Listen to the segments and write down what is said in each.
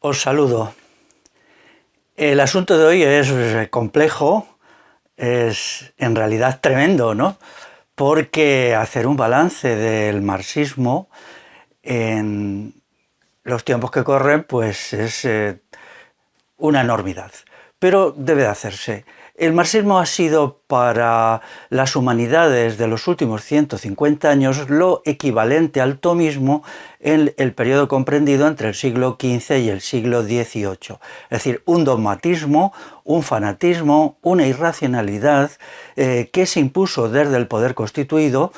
Os saludo. El asunto de hoy es complejo, es en realidad tremendo, ¿no? Porque hacer un balance del marxismo en los tiempos que corren, pues es una enormidad, pero debe de hacerse. El marxismo ha sido para las humanidades de los últimos 150 años lo equivalente al tomismo en el periodo comprendido entre el siglo XV y el siglo XVIII. Es decir, un dogmatismo, un fanatismo, una irracionalidad que se impuso desde el poder constituido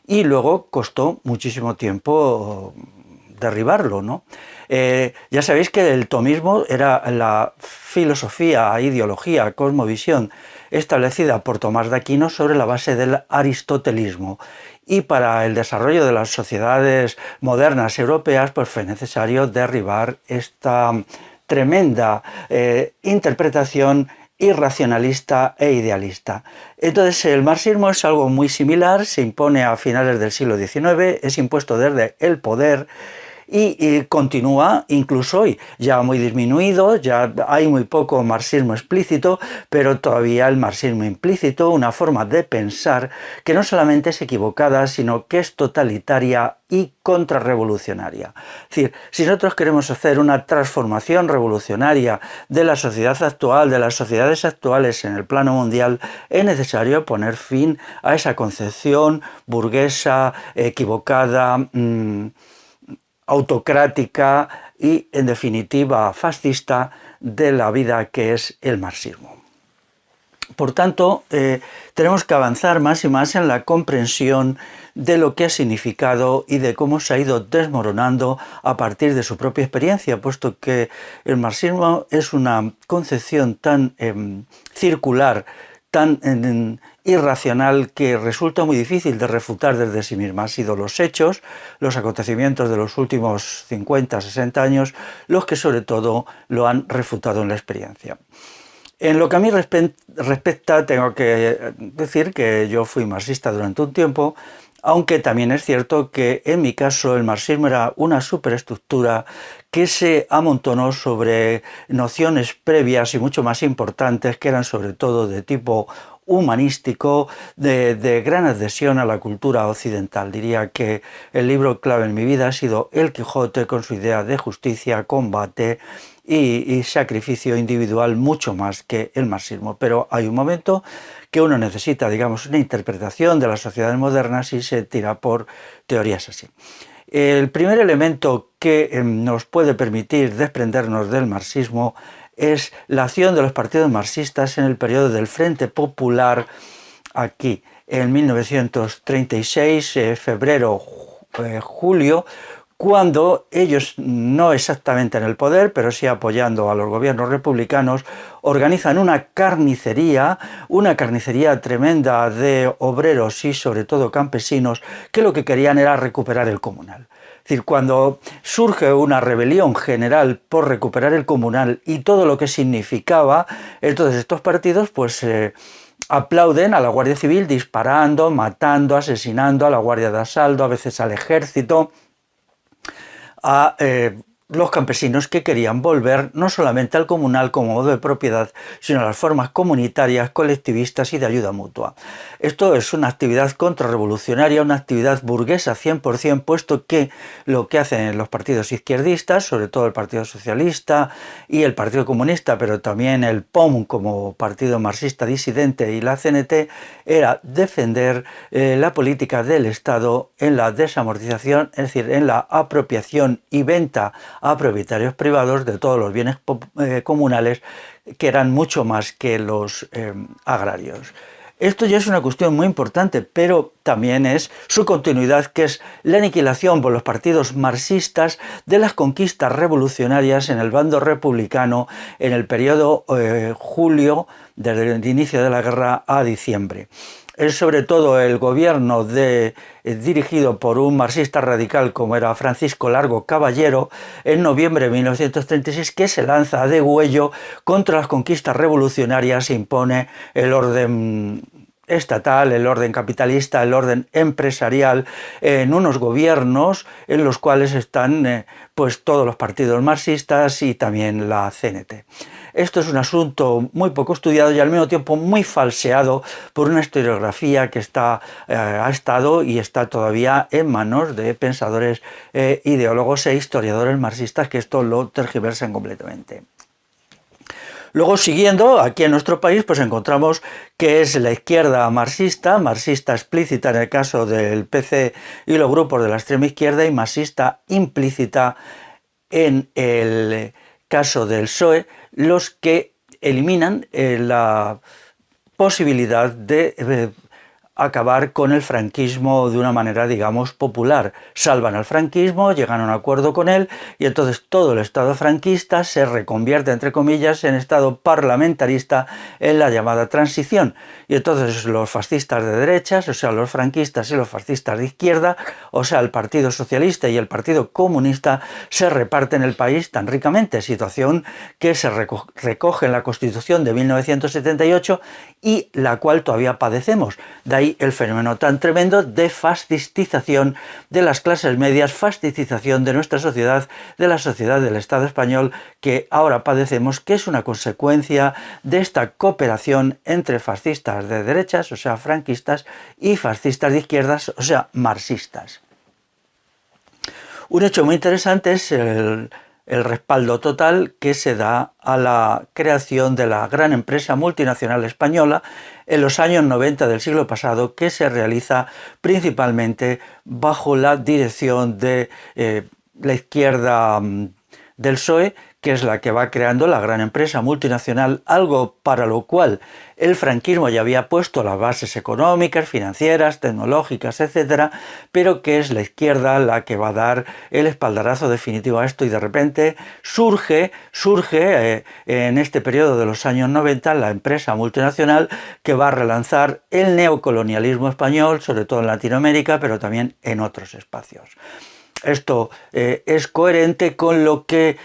y luego costó muchísimo tiempo derribarlo, ¿no? Ya sabéis que el tomismo era la filosofía, ideología, cosmovisión establecida por Tomás de Aquino sobre la base del aristotelismo. Y para el desarrollo de las sociedades modernas europeas, pues fue necesario derribar esta tremenda interpretación irracionalista e idealista. Entonces el marxismo es algo muy similar, se impone a finales del siglo XIX, es impuesto desde el poder y continúa incluso hoy, ya muy disminuido, ya hay muy poco marxismo explícito, pero todavía el marxismo implícito, una forma de pensar que no solamente es equivocada, sino que es totalitaria y contrarrevolucionaria. Es decir, si nosotros queremos hacer una transformación revolucionaria de la sociedad actual, de las sociedades actuales en el plano mundial, es necesario poner fin a esa concepción burguesa, equivocada, autocrática y, en definitiva, fascista de la vida que es el marxismo. Por tanto, tenemos que avanzar más y más en la comprensión de lo que ha significado y de cómo se ha ido desmoronando a partir de su propia experiencia, puesto que el marxismo es una concepción tan circular, tan irracional, que resulta muy difícil de refutar desde sí misma. Han sido los hechos, los acontecimientos de los últimos 50, 60 años, los que sobre todo lo han refutado en la experiencia. En lo que a mí respecta, tengo que decir que yo fui marxista durante un tiempo, aunque también es cierto que en mi caso el marxismo era una superestructura que se amontonó sobre nociones previas y mucho más importantes, que eran sobre todo de tipo humanístico, de gran adhesión a la cultura occidental. Diría que el libro clave en mi vida ha sido El Quijote, con su idea de justicia, combate y sacrificio individual, mucho más que el marxismo. Pero hay un momento que uno necesita, digamos, una interpretación de las sociedades modernas y se tira por teorías así. El primer elemento que nos puede permitir desprendernos del marxismo es la acción de los partidos marxistas en el periodo del Frente Popular, aquí en 1936, febrero, julio, cuando ellos, no exactamente en el poder, pero sí apoyando a los gobiernos republicanos, organizan una carnicería tremenda de obreros y sobre todo campesinos, que lo que querían era recuperar el comunal. Es decir, cuando surge una rebelión general por recuperar el comunal y todo lo que significaba, entonces estos partidos pues aplauden a la Guardia Civil disparando, matando, asesinando a la Guardia de Asalto, a veces al ejército, a los campesinos que querían volver no solamente al comunal como modo de propiedad, sino a las formas comunitarias, colectivistas y de ayuda mutua. Esto es una actividad contrarrevolucionaria, una actividad burguesa 100%, puesto que lo que hacen los partidos izquierdistas, sobre todo el Partido Socialista y el Partido Comunista, pero también el POM como partido marxista disidente y la CNT, era defender la política del Estado en la desamortización, es decir, en la apropiación y venta a propietarios privados de todos los bienes comunales, que eran mucho más que los agrarios. Esto ya es una cuestión muy importante, pero también es su continuidad, que es la aniquilación por los partidos marxistas de las conquistas revolucionarias en el bando republicano en el periodo julio, desde el inicio de la guerra a diciembre. Es sobre todo el gobierno dirigido por un marxista radical como era Francisco Largo Caballero, en noviembre de 1936, que se lanza a degüello contra las conquistas revolucionarias e impone el orden estatal, el orden capitalista, el orden empresarial, en unos gobiernos en los cuales están pues todos los partidos marxistas y también la CNT. Esto es un asunto muy poco estudiado y al mismo tiempo muy falseado por una historiografía que ha estado y está todavía en manos de pensadores, ideólogos e historiadores marxistas que esto lo tergiversan completamente. Luego, siguiendo, aquí en nuestro país, pues encontramos que es la izquierda marxista, marxista explícita en el caso del PC y los grupos de la extrema izquierda, y marxista implícita en el caso del PSOE, los que eliminan la posibilidad de acabar con el franquismo de una manera, digamos, popular. Salvan al franquismo, llegan a un acuerdo con él y entonces todo el Estado franquista se reconvierte, entre comillas, en Estado parlamentarista en la llamada transición. Y entonces los fascistas de derechas, o sea, los franquistas y los fascistas de izquierda, o sea, el Partido Socialista y el Partido Comunista, se reparten el país tan ricamente, situación que se recoge en la Constitución de 1978 y la cual todavía padecemos. De ahí el fenómeno tan tremendo de fascistización de las clases medias, fascistización de nuestra sociedad, de la sociedad del Estado español, que ahora padecemos, que es una consecuencia de esta cooperación entre fascistas de derechas, o sea, franquistas, y fascistas de izquierdas, o sea, marxistas. Un hecho muy interesante es el respaldo total que se da a la creación de la gran empresa multinacional española en los años 90 del siglo pasado, que se realiza principalmente bajo la dirección de la izquierda del PSOE, que es la que va creando la gran empresa multinacional, algo para lo cual el franquismo ya había puesto las bases económicas, financieras, tecnológicas, etcétera, pero que es la izquierda la que va a dar el espaldarazo definitivo a esto, y de repente surge en este periodo de los años 90 la empresa multinacional que va a relanzar el neocolonialismo español, sobre todo en Latinoamérica, pero también en otros espacios. Esto es coherente con lo que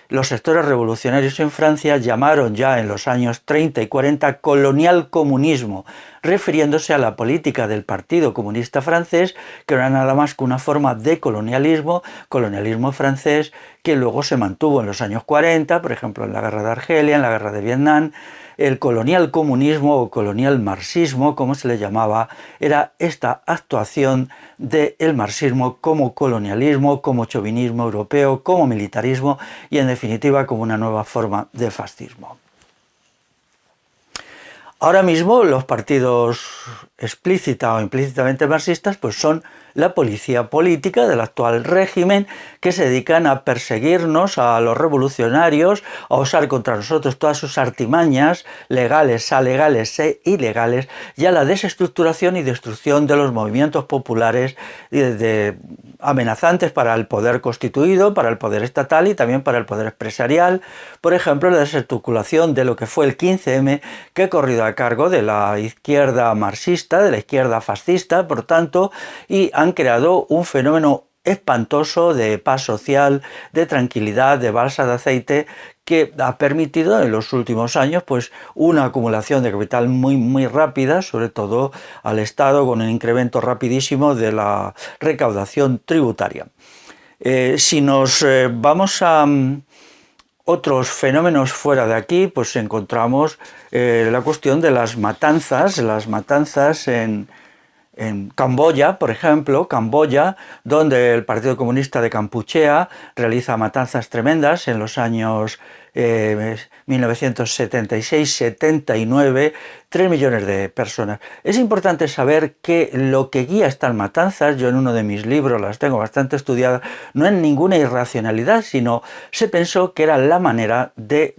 los sectores revolucionarios en Francia llamaron ya en los años 30 y 40 colonial comunismo, refiriéndose a la política del Partido Comunista francés, que no era nada más que una forma de colonialismo francés, que luego se mantuvo en los años 40, por ejemplo en la guerra de Argelia, en la guerra de Vietnam. El colonial comunismo o colonial marxismo, como se le llamaba, era esta actuación del marxismo como colonialismo, como chauvinismo europeo, como militarismo y en definitiva como una nueva forma de fascismo. Ahora mismo los partidos explícita o implícitamente marxistas pues son la policía política del actual régimen, que se dedican a perseguirnos, a los revolucionarios, a usar contra nosotros todas sus artimañas legales, alegales e ilegales, y a la desestructuración y destrucción de los movimientos populares amenazantes para el poder constituido, para el poder estatal y también para el poder empresarial. Por ejemplo, la desarticulación de lo que fue el 15M, que ha corrido a cargo de la izquierda marxista, de la izquierda fascista, por tanto, y han creado un fenómeno espantoso de paz social, de tranquilidad, de balsa de aceite, que ha permitido en los últimos años pues una acumulación de capital muy rápida, sobre todo al Estado, con un incremento rapidísimo de la recaudación tributaria. Si nos vamos a otros fenómenos fuera de aquí, pues encontramos la cuestión de las matanzas en Camboya, por ejemplo, donde el Partido Comunista de Kampuchea realiza matanzas tremendas en los años 1976-79, 3 millones de personas. Es importante saber que lo que guía estas matanzas, yo en uno de mis libros las tengo bastante estudiadas, no es ninguna irracionalidad, sino se pensó que era la manera de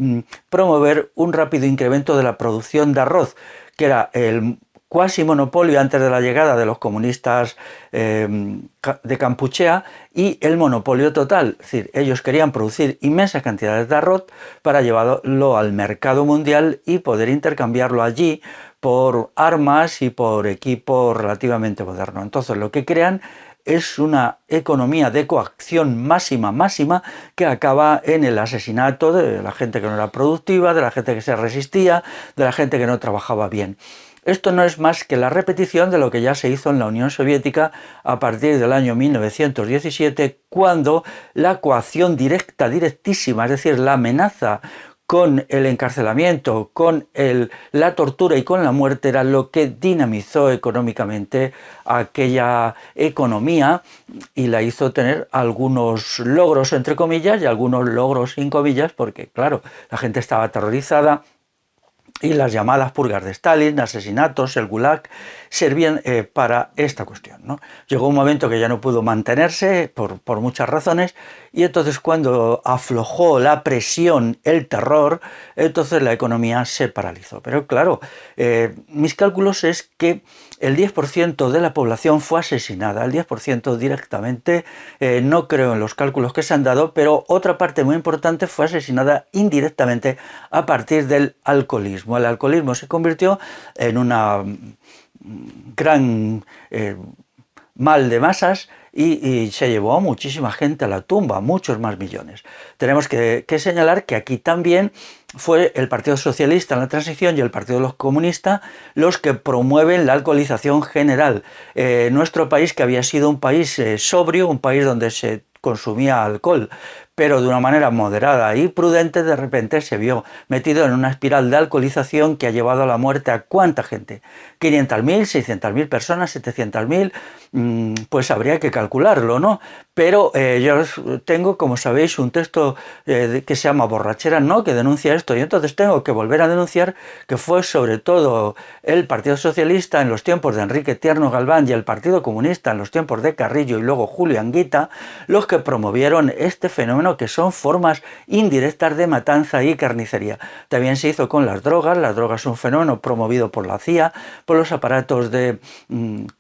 promover un rápido incremento de la producción de arroz, que era el cuasi monopolio antes de la llegada de los comunistas de Kampuchea, y el monopolio total. Es decir, ellos querían producir inmensas cantidades de arroz para llevarlo al mercado mundial y poder intercambiarlo allí por armas y por equipo relativamente moderno. Entonces lo que crean es una economía de coacción máxima que acaba en el asesinato de la gente que no era productiva, de la gente que se resistía, de la gente que no trabajaba bien. Esto no es más que la repetición de lo que ya se hizo en la Unión Soviética a partir del año 1917, cuando la coacción directa, directísima, es decir, la amenaza con el encarcelamiento, con la tortura y con la muerte era lo que dinamizó económicamente aquella economía y la hizo tener algunos logros entre comillas y algunos logros sin comillas, porque claro, la gente estaba aterrorizada. Y las llamadas purgas de Stalin, asesinatos, el Gulag, servían para esta cuestión, ¿no? Llegó un momento que ya no pudo mantenerse por muchas razones, y entonces cuando aflojó la presión, el terror, entonces la economía se paralizó. Pero claro, mis cálculos es que el 10% de la población fue asesinada, el 10% directamente, no creo en los cálculos que se han dado, pero otra parte muy importante fue asesinada indirectamente a partir del alcoholismo. El alcoholismo se convirtió en una gran mal de masas y se llevó a muchísima gente a la tumba, muchos más millones. Tenemos que señalar que aquí también fue el Partido Socialista en la transición y el Partido de los Comunistas los que promueven la alcoholización general. Nuestro país, que había sido un país sobrio, un país donde se consumía alcohol, pero de una manera moderada y prudente, de repente se vio metido en una espiral de alcoholización que ha llevado a la muerte a ¿cuánta gente? 500.000, 600.000 personas, 700.000, pues habría que calcularlo, ¿no? Pero yo tengo, como sabéis, un texto que se llama Borrachera, ¿no?, que denuncia esto, y entonces tengo que volver a denunciar que fue sobre todo el Partido Socialista en los tiempos de Enrique Tierno Galván y el Partido Comunista en los tiempos de Carrillo y luego Julio Anguita los que promovieron este fenómeno, que son formas indirectas de matanza y carnicería. También se hizo con las drogas es un fenómeno promovido por la CIA, por los aparatos de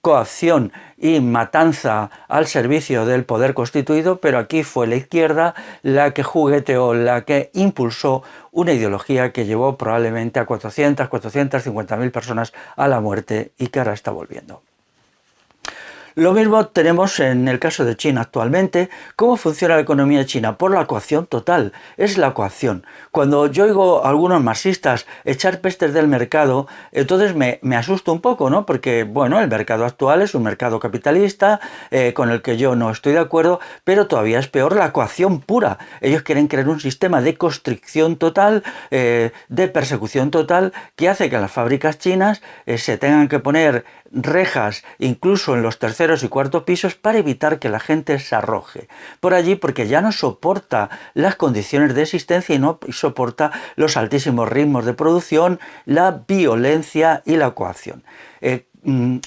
coacción y matanza al servicio del poder constituido, pero aquí fue la izquierda la que jugueteó, la que impulsó una ideología que llevó probablemente a 450.000 personas a la muerte y que ahora está volviendo. Lo mismo tenemos en el caso de China actualmente. ¿Cómo funciona la economía china? Por la coacción total, es la coacción. Cuando yo oigo a algunos marxistas echar pestes del mercado, entonces me asusto un poco, ¿no? Porque, bueno, el mercado actual es un mercado capitalista con el que yo no estoy de acuerdo, pero todavía es peor la coacción pura. Ellos quieren crear un sistema de constricción total, de persecución total, que hace que las fábricas chinas se tengan que poner rejas incluso en los terceros y cuartos pisos para evitar que la gente se arroje por allí, porque ya no soporta las condiciones de existencia y no soporta los altísimos ritmos de producción, la violencia y la coacción.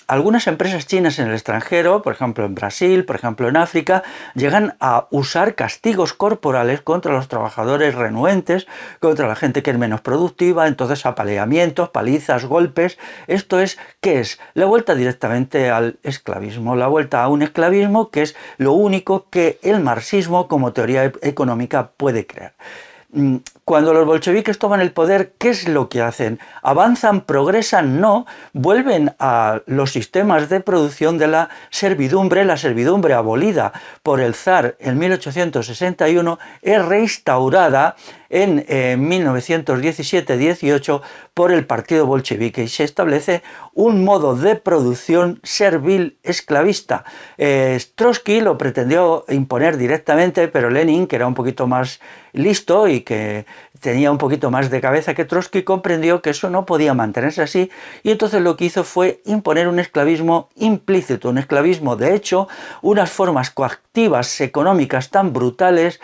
Algunas empresas chinas en el extranjero, por ejemplo en Brasil, por ejemplo en África, llegan a usar castigos corporales contra los trabajadores renuentes, contra la gente que es menos productiva, entonces apaleamientos, palizas, golpes. Esto es, ¿qué es? La vuelta directamente al esclavismo, la vuelta a un esclavismo que es lo único que el marxismo como teoría económica puede crear. Cuando los bolcheviques toman el poder, ¿qué es lo que hacen? ¿Avanzan, progresan? No, vuelven a los sistemas de producción de la servidumbre abolida por el zar en 1861, es reinstaurada en 1917-18 por el partido bolchevique y se establece un modo de producción servil esclavista. Trotsky lo pretendió imponer directamente, pero Lenin, que era un poquito más listo y que tenía un poquito más de cabeza que Trotsky, comprendió que eso no podía mantenerse así y entonces lo que hizo fue imponer un esclavismo implícito, un esclavismo de hecho, unas formas coactivas económicas tan brutales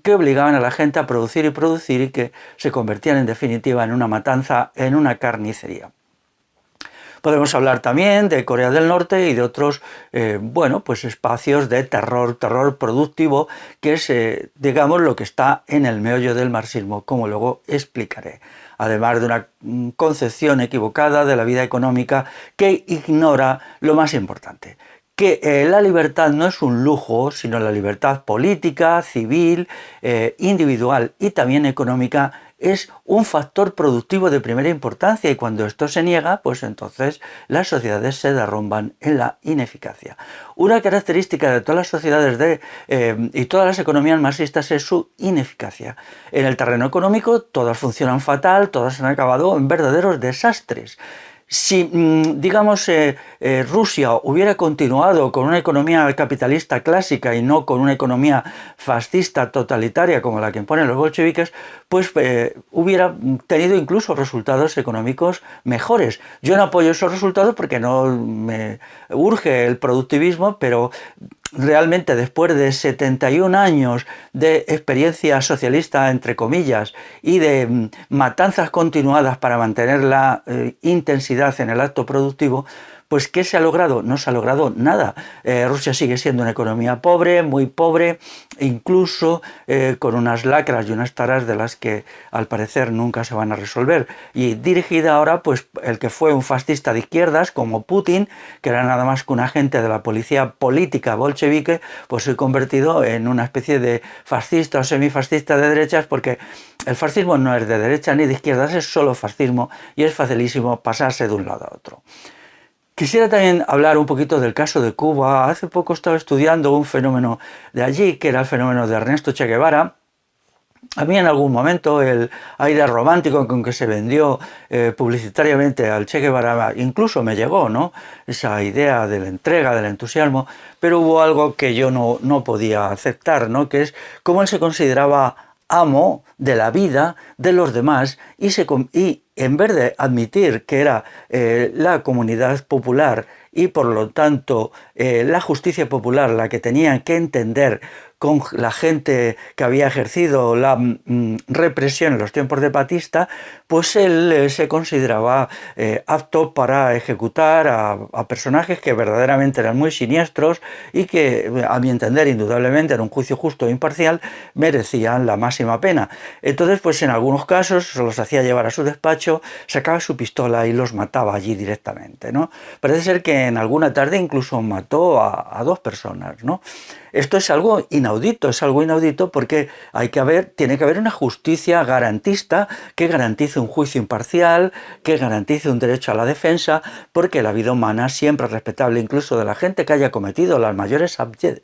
que obligaban a la gente a producir y que se convertían en definitiva en una matanza, en una carnicería. Podemos hablar también de Corea del Norte y de otros, pues espacios de terror productivo, que es, digamos, lo que está en el meollo del marxismo, como luego explicaré. Además de una concepción equivocada de la vida económica que ignora lo más importante, que la libertad no es un lujo, sino la libertad política, civil, individual y también económica es un factor productivo de primera importancia y cuando esto se niega, pues entonces las sociedades se derrumban en la ineficacia. Una característica de todas las sociedades y todas las economías marxistas es su ineficacia. En el terreno económico todas funcionan fatal, todas han acabado en verdaderos desastres. Si, digamos, Rusia hubiera continuado con una economía capitalista clásica y no con una economía fascista totalitaria como la que imponen los bolcheviques, pues hubiera tenido incluso resultados económicos mejores. Yo no apoyo esos resultados porque no me urge el productivismo, pero realmente después de 71 años de experiencia socialista, entre comillas, y de matanzas continuadas para mantener la intensidad en el acto productivo, pues ¿qué se ha logrado? No se ha logrado nada. Rusia sigue siendo una economía pobre, muy pobre, incluso con unas lacras y unas taras de las que al parecer nunca se van a resolver. Y dirigida ahora, pues el que fue un fascista de izquierdas, como Putin, que era nada más que un agente de la policía política bolchevique, pues se ha convertido en una especie de fascista o semifascista de derechas, porque el fascismo no es de derecha ni de izquierdas, es solo fascismo y es facilísimo pasarse de un lado a otro. Quisiera también hablar un poquito del caso de Cuba. Hace poco estaba estudiando un fenómeno de allí, que era el fenómeno de Ernesto Che Guevara. A mí en algún momento el aire romántico con que se vendió publicitariamente al Che Guevara incluso me llegó, ¿no? Esa idea de la entrega, del entusiasmo, pero hubo algo que yo no podía aceptar, ¿no? Que es cómo él se consideraba amo de la vida de los demás y en vez de admitir que era la comunidad popular y por lo tanto la justicia popular la que tenían que entender con la gente que había ejercido la represión en los tiempos de Batista, pues él se consideraba apto para ejecutar a personajes que verdaderamente eran muy siniestros y que, a mi entender, indudablemente, en un juicio justo e imparcial, merecían la máxima pena. Entonces, pues en algunos casos se los hacía llevar a su despacho, sacaba su pistola y los mataba allí directamente, ¿no? Parece ser que en alguna tarde incluso mató a 2 personas, ¿no? Esto es algo inaudito porque tiene que haber una justicia garantista que garantice un juicio imparcial, que garantice un derecho a la defensa, porque la vida humana, siempre respetable incluso de la gente que haya cometido las mayores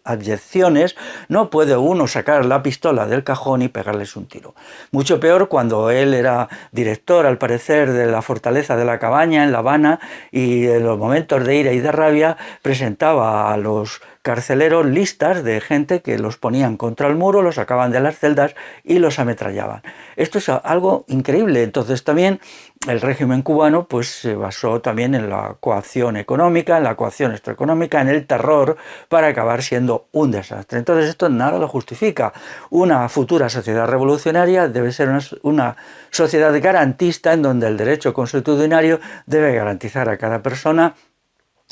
abyecciones, no puede uno sacar la pistola del cajón y pegarles un tiro. Mucho peor cuando él era director, al parecer, de la Fortaleza de la Cabaña en La Habana, y en los momentos de ira y de rabia presentaba a los carceleros listas de gente que los ponían contra el muro, los sacaban de las celdas y los ametrallaban. Esto es algo increíble. Entonces también el régimen cubano pues se basó también en la coacción económica, en la coacción extraeconómica, en el terror, para acabar siendo un desastre. Entonces esto nada lo justifica. Una futura sociedad revolucionaria debe ser una sociedad garantista en donde el derecho consuetudinario debe garantizar a cada persona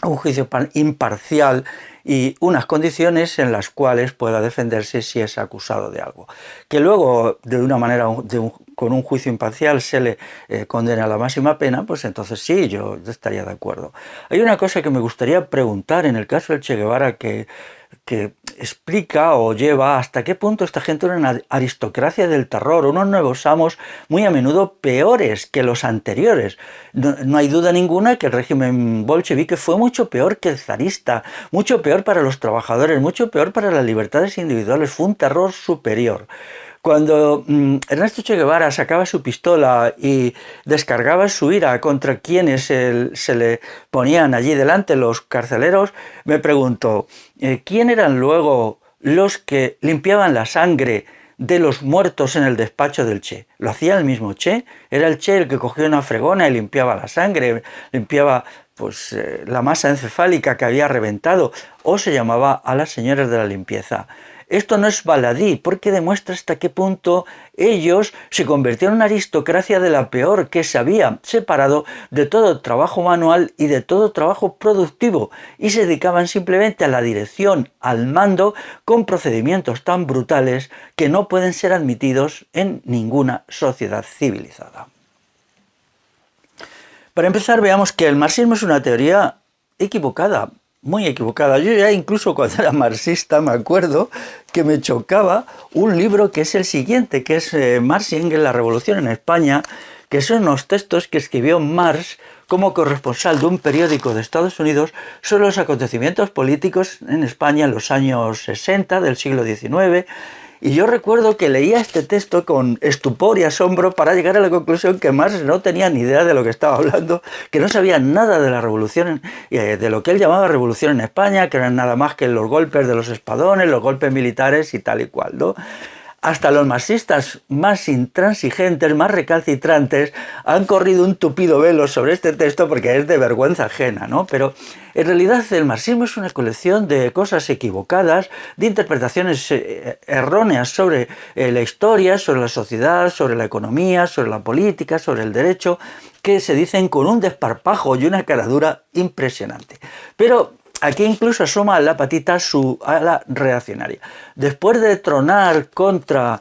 un juicio imparcial y unas condiciones en las cuales pueda defenderse si es acusado de algo. Que luego, de una manera, con un juicio imparcial, se le condene a la máxima pena, pues entonces sí, yo estaría de acuerdo. Hay una cosa que me gustaría preguntar en el caso del Che Guevara que explica o lleva hasta qué punto esta gente era una aristocracia del terror, unos nuevos amos muy a menudo peores que los anteriores. No hay duda ninguna que el régimen bolchevique fue mucho peor que el zarista, mucho peor para los trabajadores, mucho peor para las libertades individuales, fue un terror superior. Cuando Ernesto Che Guevara sacaba su pistola y descargaba su ira contra quienes se le ponían allí delante, los carceleros, me pregunto, ¿quién eran luego los que limpiaban la sangre de los muertos en el despacho del Che? ¿Lo hacía el mismo Che? ¿Era el Che el que cogía una fregona y limpiaba la sangre, limpiaba pues la masa encefálica que había reventado, o se llamaba a las señoras de la limpieza? Esto no es baladí, porque demuestra hasta qué punto ellos se convirtieron en una aristocracia de la peor, que se había separado de todo trabajo manual y de todo trabajo productivo, y se dedicaban simplemente a la dirección, al mando, con procedimientos tan brutales que no pueden ser admitidos en ninguna sociedad civilizada. Para empezar, veamos que el marxismo es una teoría equivocada, muy equivocada. Yo ya incluso cuando era marxista me acuerdo que me chocaba un libro que es el siguiente, que es Marx y Engels, la revolución en España, que son unos textos que escribió Marx como corresponsal de un periódico de Estados Unidos sobre los acontecimientos políticos en España en los años 60 del siglo XIX, Y yo recuerdo que leía este texto con estupor y asombro para llegar a la conclusión que Marx no tenía ni idea de lo que estaba hablando, que no sabía nada de la revolución, de lo que él llamaba revolución en España, que no eran nada más que los golpes de los espadones, los golpes militares y tal y cual, ¿no? Hasta los marxistas más intransigentes, más recalcitrantes, han corrido un tupido velo sobre este texto porque es de vergüenza ajena, ¿no? Pero en realidad el marxismo es una colección de cosas equivocadas, de interpretaciones erróneas sobre la historia, sobre la sociedad, sobre la economía, sobre la política, sobre el derecho, que se dicen con un desparpajo y una caradura impresionante. Pero aquí incluso asoma la patita su ala reaccionaria. Después de tronar contra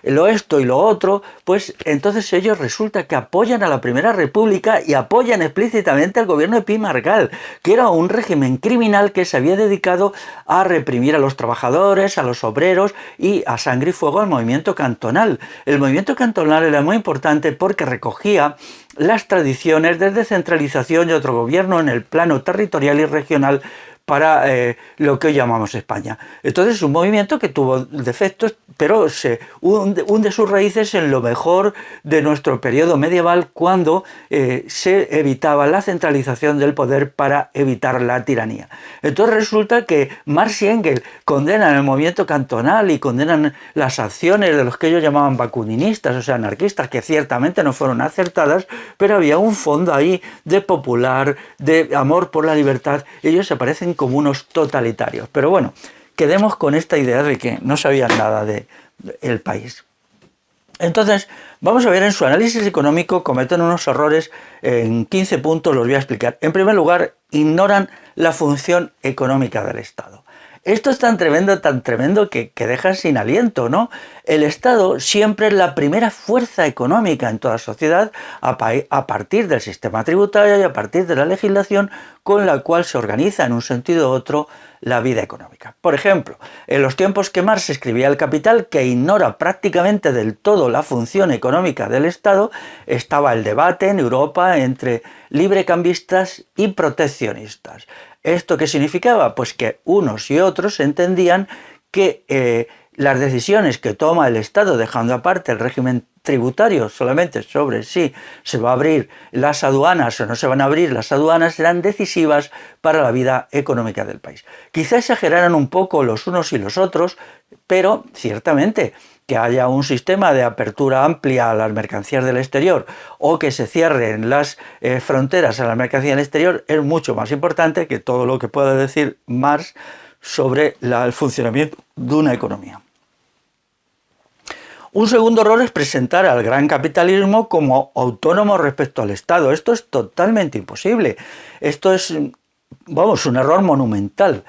lo esto y lo otro, pues entonces ellos resulta que apoyan a la Primera República y apoyan explícitamente al gobierno de Pi Margall, que era un régimen criminal que se había dedicado a reprimir a los trabajadores, a los obreros y a sangre y fuego al movimiento cantonal. El movimiento cantonal era muy importante porque recogía las tradiciones de descentralización y otro gobierno en el plano territorial y regional para lo que hoy llamamos España. Entonces, un movimiento que tuvo defectos, pero se hunde sus raíces en lo mejor de nuestro periodo medieval, cuando se evitaba la centralización del poder para evitar la tiranía. Entonces resulta que Marx y Engels condenan el movimiento cantonal y condenan las acciones de los que ellos llamaban bakuниnistas, o sea, anarquistas, que ciertamente no fueron acertadas, pero había un fondo ahí de popular, de amor por la libertad. Ellos se parecen como unos totalitarios. Pero bueno, quedemos con esta idea de que no sabían nada del país. Entonces, vamos a ver, en su análisis económico cometen unos errores. En 15 puntos los voy a explicar. En primer lugar, ignoran la función económica del Estado. Esto es tan tremendo que deja sin aliento, ¿no? El Estado siempre es la primera fuerza económica en toda sociedad a partir del sistema tributario y a partir de la legislación con la cual se organiza en un sentido u otro la vida económica. Por ejemplo, en los tiempos que Marx escribía El Capital, que ignora prácticamente del todo la función económica del Estado, estaba el debate en Europa entre librecambistas y proteccionistas. ¿Esto qué significaba? Pues que unos y otros entendían que las decisiones que toma el Estado, dejando aparte el régimen tributario solamente sobre si se va a abrir las aduanas o no se van a abrir las aduanas, eran decisivas para la vida económica del país. Quizá exageraran un poco los unos y los otros, pero ciertamente que haya un sistema de apertura amplia a las mercancías del exterior o que se cierren las fronteras a las mercancías del exterior es mucho más importante que todo lo que pueda decir Marx sobre el funcionamiento de una economía. Un segundo error es presentar al gran capitalismo como autónomo respecto al Estado. Esto es totalmente imposible. Esto es, vamos, un error monumental.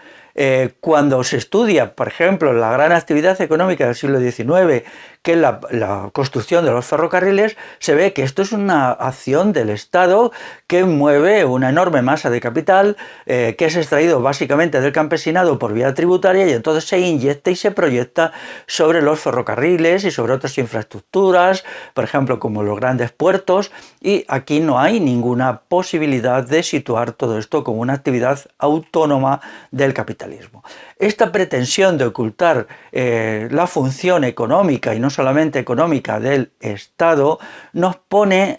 Cuando se estudia, por ejemplo, la gran actividad económica del siglo XIX, que es la construcción de los ferrocarriles, se ve que esto es una acción del Estado que mueve una enorme masa de capital que es extraído básicamente del campesinado por vía tributaria y entonces se inyecta y se proyecta sobre los ferrocarriles y sobre otras infraestructuras, por ejemplo, como los grandes puertos, y aquí no hay ninguna posibilidad de situar todo esto como una actividad autónoma del capitalismo. Esta pretensión de ocultar la función económica y no solamente económica del Estado nos pone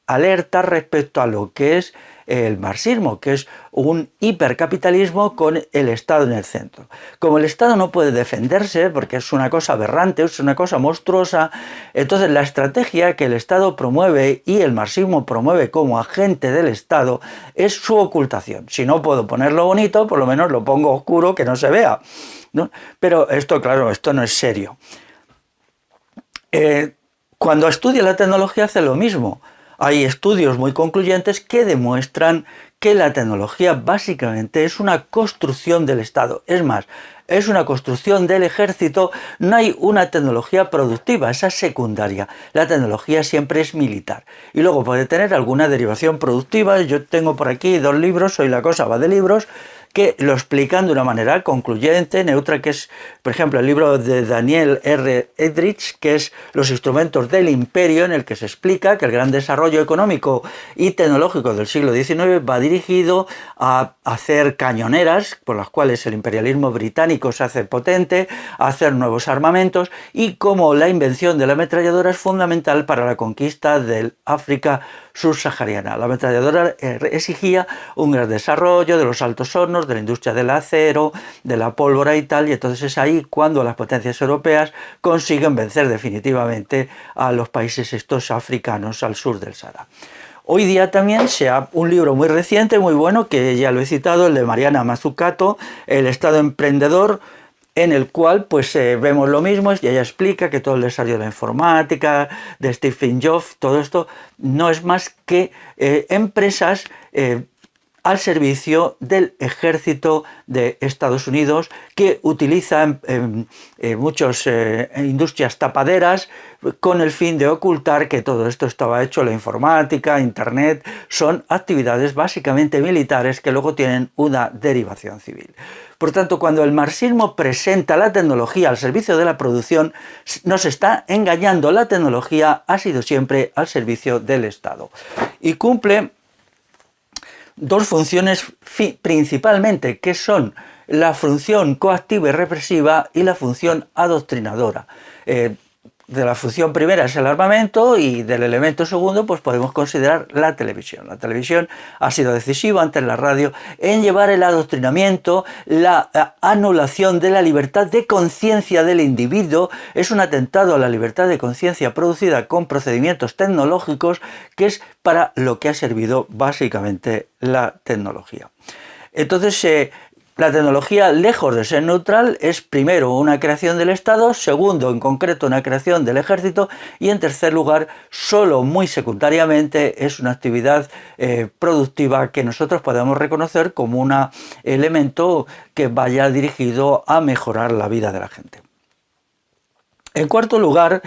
alerta respecto a lo que es el marxismo, que es un hipercapitalismo con el Estado en el centro. Como el Estado no puede defenderse porque es una cosa aberrante, es una cosa monstruosa, entonces la estrategia que el Estado promueve y el marxismo promueve como agente del Estado es su ocultación. Si no puedo ponerlo bonito, por lo menos lo pongo oscuro que no se vea, ¿no? Pero esto, claro, esto no es serio. Cuando estudia la tecnología hace lo mismo. Hay estudios muy concluyentes que demuestran que la tecnología básicamente es una construcción del Estado. Es más, es una construcción del ejército. No hay una tecnología productiva, esa es secundaria. La tecnología siempre es militar. Y luego puede tener alguna derivación productiva. Yo tengo por aquí 2 libros, Hoy la cosa va de libros, que lo explican de una manera concluyente, neutra, que es, por ejemplo, el libro de Daniel R. Eldridge, que es Los instrumentos del imperio, en el que se explica que el gran desarrollo económico y tecnológico del siglo XIX va dirigido a hacer cañoneras, por las cuales el imperialismo británico se hace potente, a hacer nuevos armamentos, y cómo la invención de la ametralladora es fundamental para la conquista del África subsahariana. La ametralladora exigía un gran desarrollo de los altos hornos, de la industria del acero, de la pólvora y tal, y entonces es ahí cuando las potencias europeas consiguen vencer definitivamente a los países estos africanos al sur del Sahara. Hoy día también un libro muy reciente, muy bueno, que ya lo he citado, el de Mariana Mazzucato, El Estado Emprendedor, en el cual pues vemos lo mismo, y ella explica que todo el desarrollo de la informática, de Stephen Jobs, todo esto no es más que empresas al servicio del ejército de Estados Unidos, que utilizan muchas industrias tapaderas con el fin de ocultar que todo esto estaba hecho, la informática, internet, son actividades básicamente militares que luego tienen una derivación civil. Por tanto, cuando el marxismo presenta la tecnología al servicio de la producción, nos está engañando. La tecnología ha sido siempre al servicio del Estado y cumple dos funciones principalmente, que son la función coactiva y represiva y la función adoctrinadora. De la función primera es el armamento, y del elemento segundo pues podemos considerar la televisión. La televisión ha sido decisiva ante la radio en llevar el adoctrinamiento, la anulación de la libertad de conciencia del individuo. Es un atentado a la libertad de conciencia producida con procedimientos tecnológicos, que es para lo que ha servido básicamente la tecnología. Entonces, la tecnología, lejos de ser neutral, es primero una creación del Estado, segundo, en concreto, una creación del ejército, y en tercer lugar, solo muy secundariamente, es una actividad productiva que nosotros podemos reconocer como un elemento que vaya dirigido a mejorar la vida de la gente. En cuarto lugar,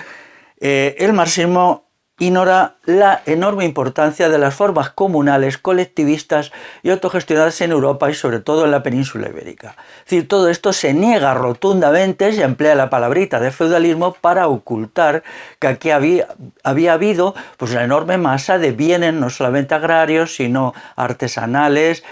el marxismo ignora la enorme importancia de las formas comunales, colectivistas y autogestionadas en Europa y sobre todo en la península ibérica. Es decir, todo esto se niega rotundamente, se emplea la palabrita de feudalismo para ocultar que aquí había habido pues una enorme masa de bienes, no solamente agrarios, sino artesanales,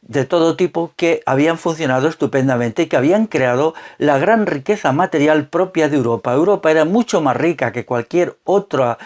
de todo tipo, que habían funcionado estupendamente y que habían creado la gran riqueza material propia de Europa. Europa era mucho más rica que cualquier otra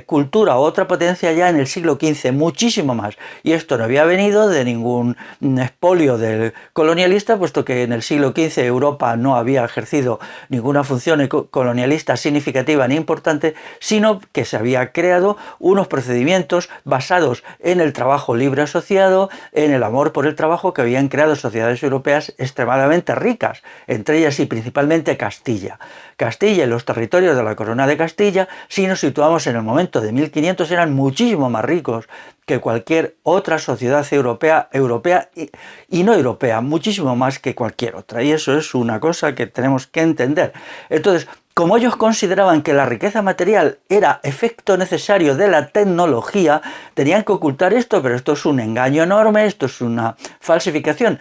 cultura o otra potencia ya en el siglo XV, muchísimo más. Y esto no había venido de ningún expolio del colonialista, puesto que en el siglo XV Europa no había ejercido ninguna función colonialista significativa ni importante, sino que se había creado unos procedimientos basados en el trabajo libre asociado, en el amor por el trabajo, que habían creado sociedades europeas extremadamente ricas, entre ellas y principalmente Castilla. Castilla y los territorios de la Corona de Castilla, si nos situamos en el momento de 1500, eran muchísimo más ricos que cualquier otra sociedad europea y no europea, muchísimo más que cualquier otra. Y eso es una cosa que tenemos que entender. Entonces, como ellos consideraban que la riqueza material era efecto necesario de la tecnología, tenían que ocultar esto, pero esto es un engaño enorme, esto es una falsificación.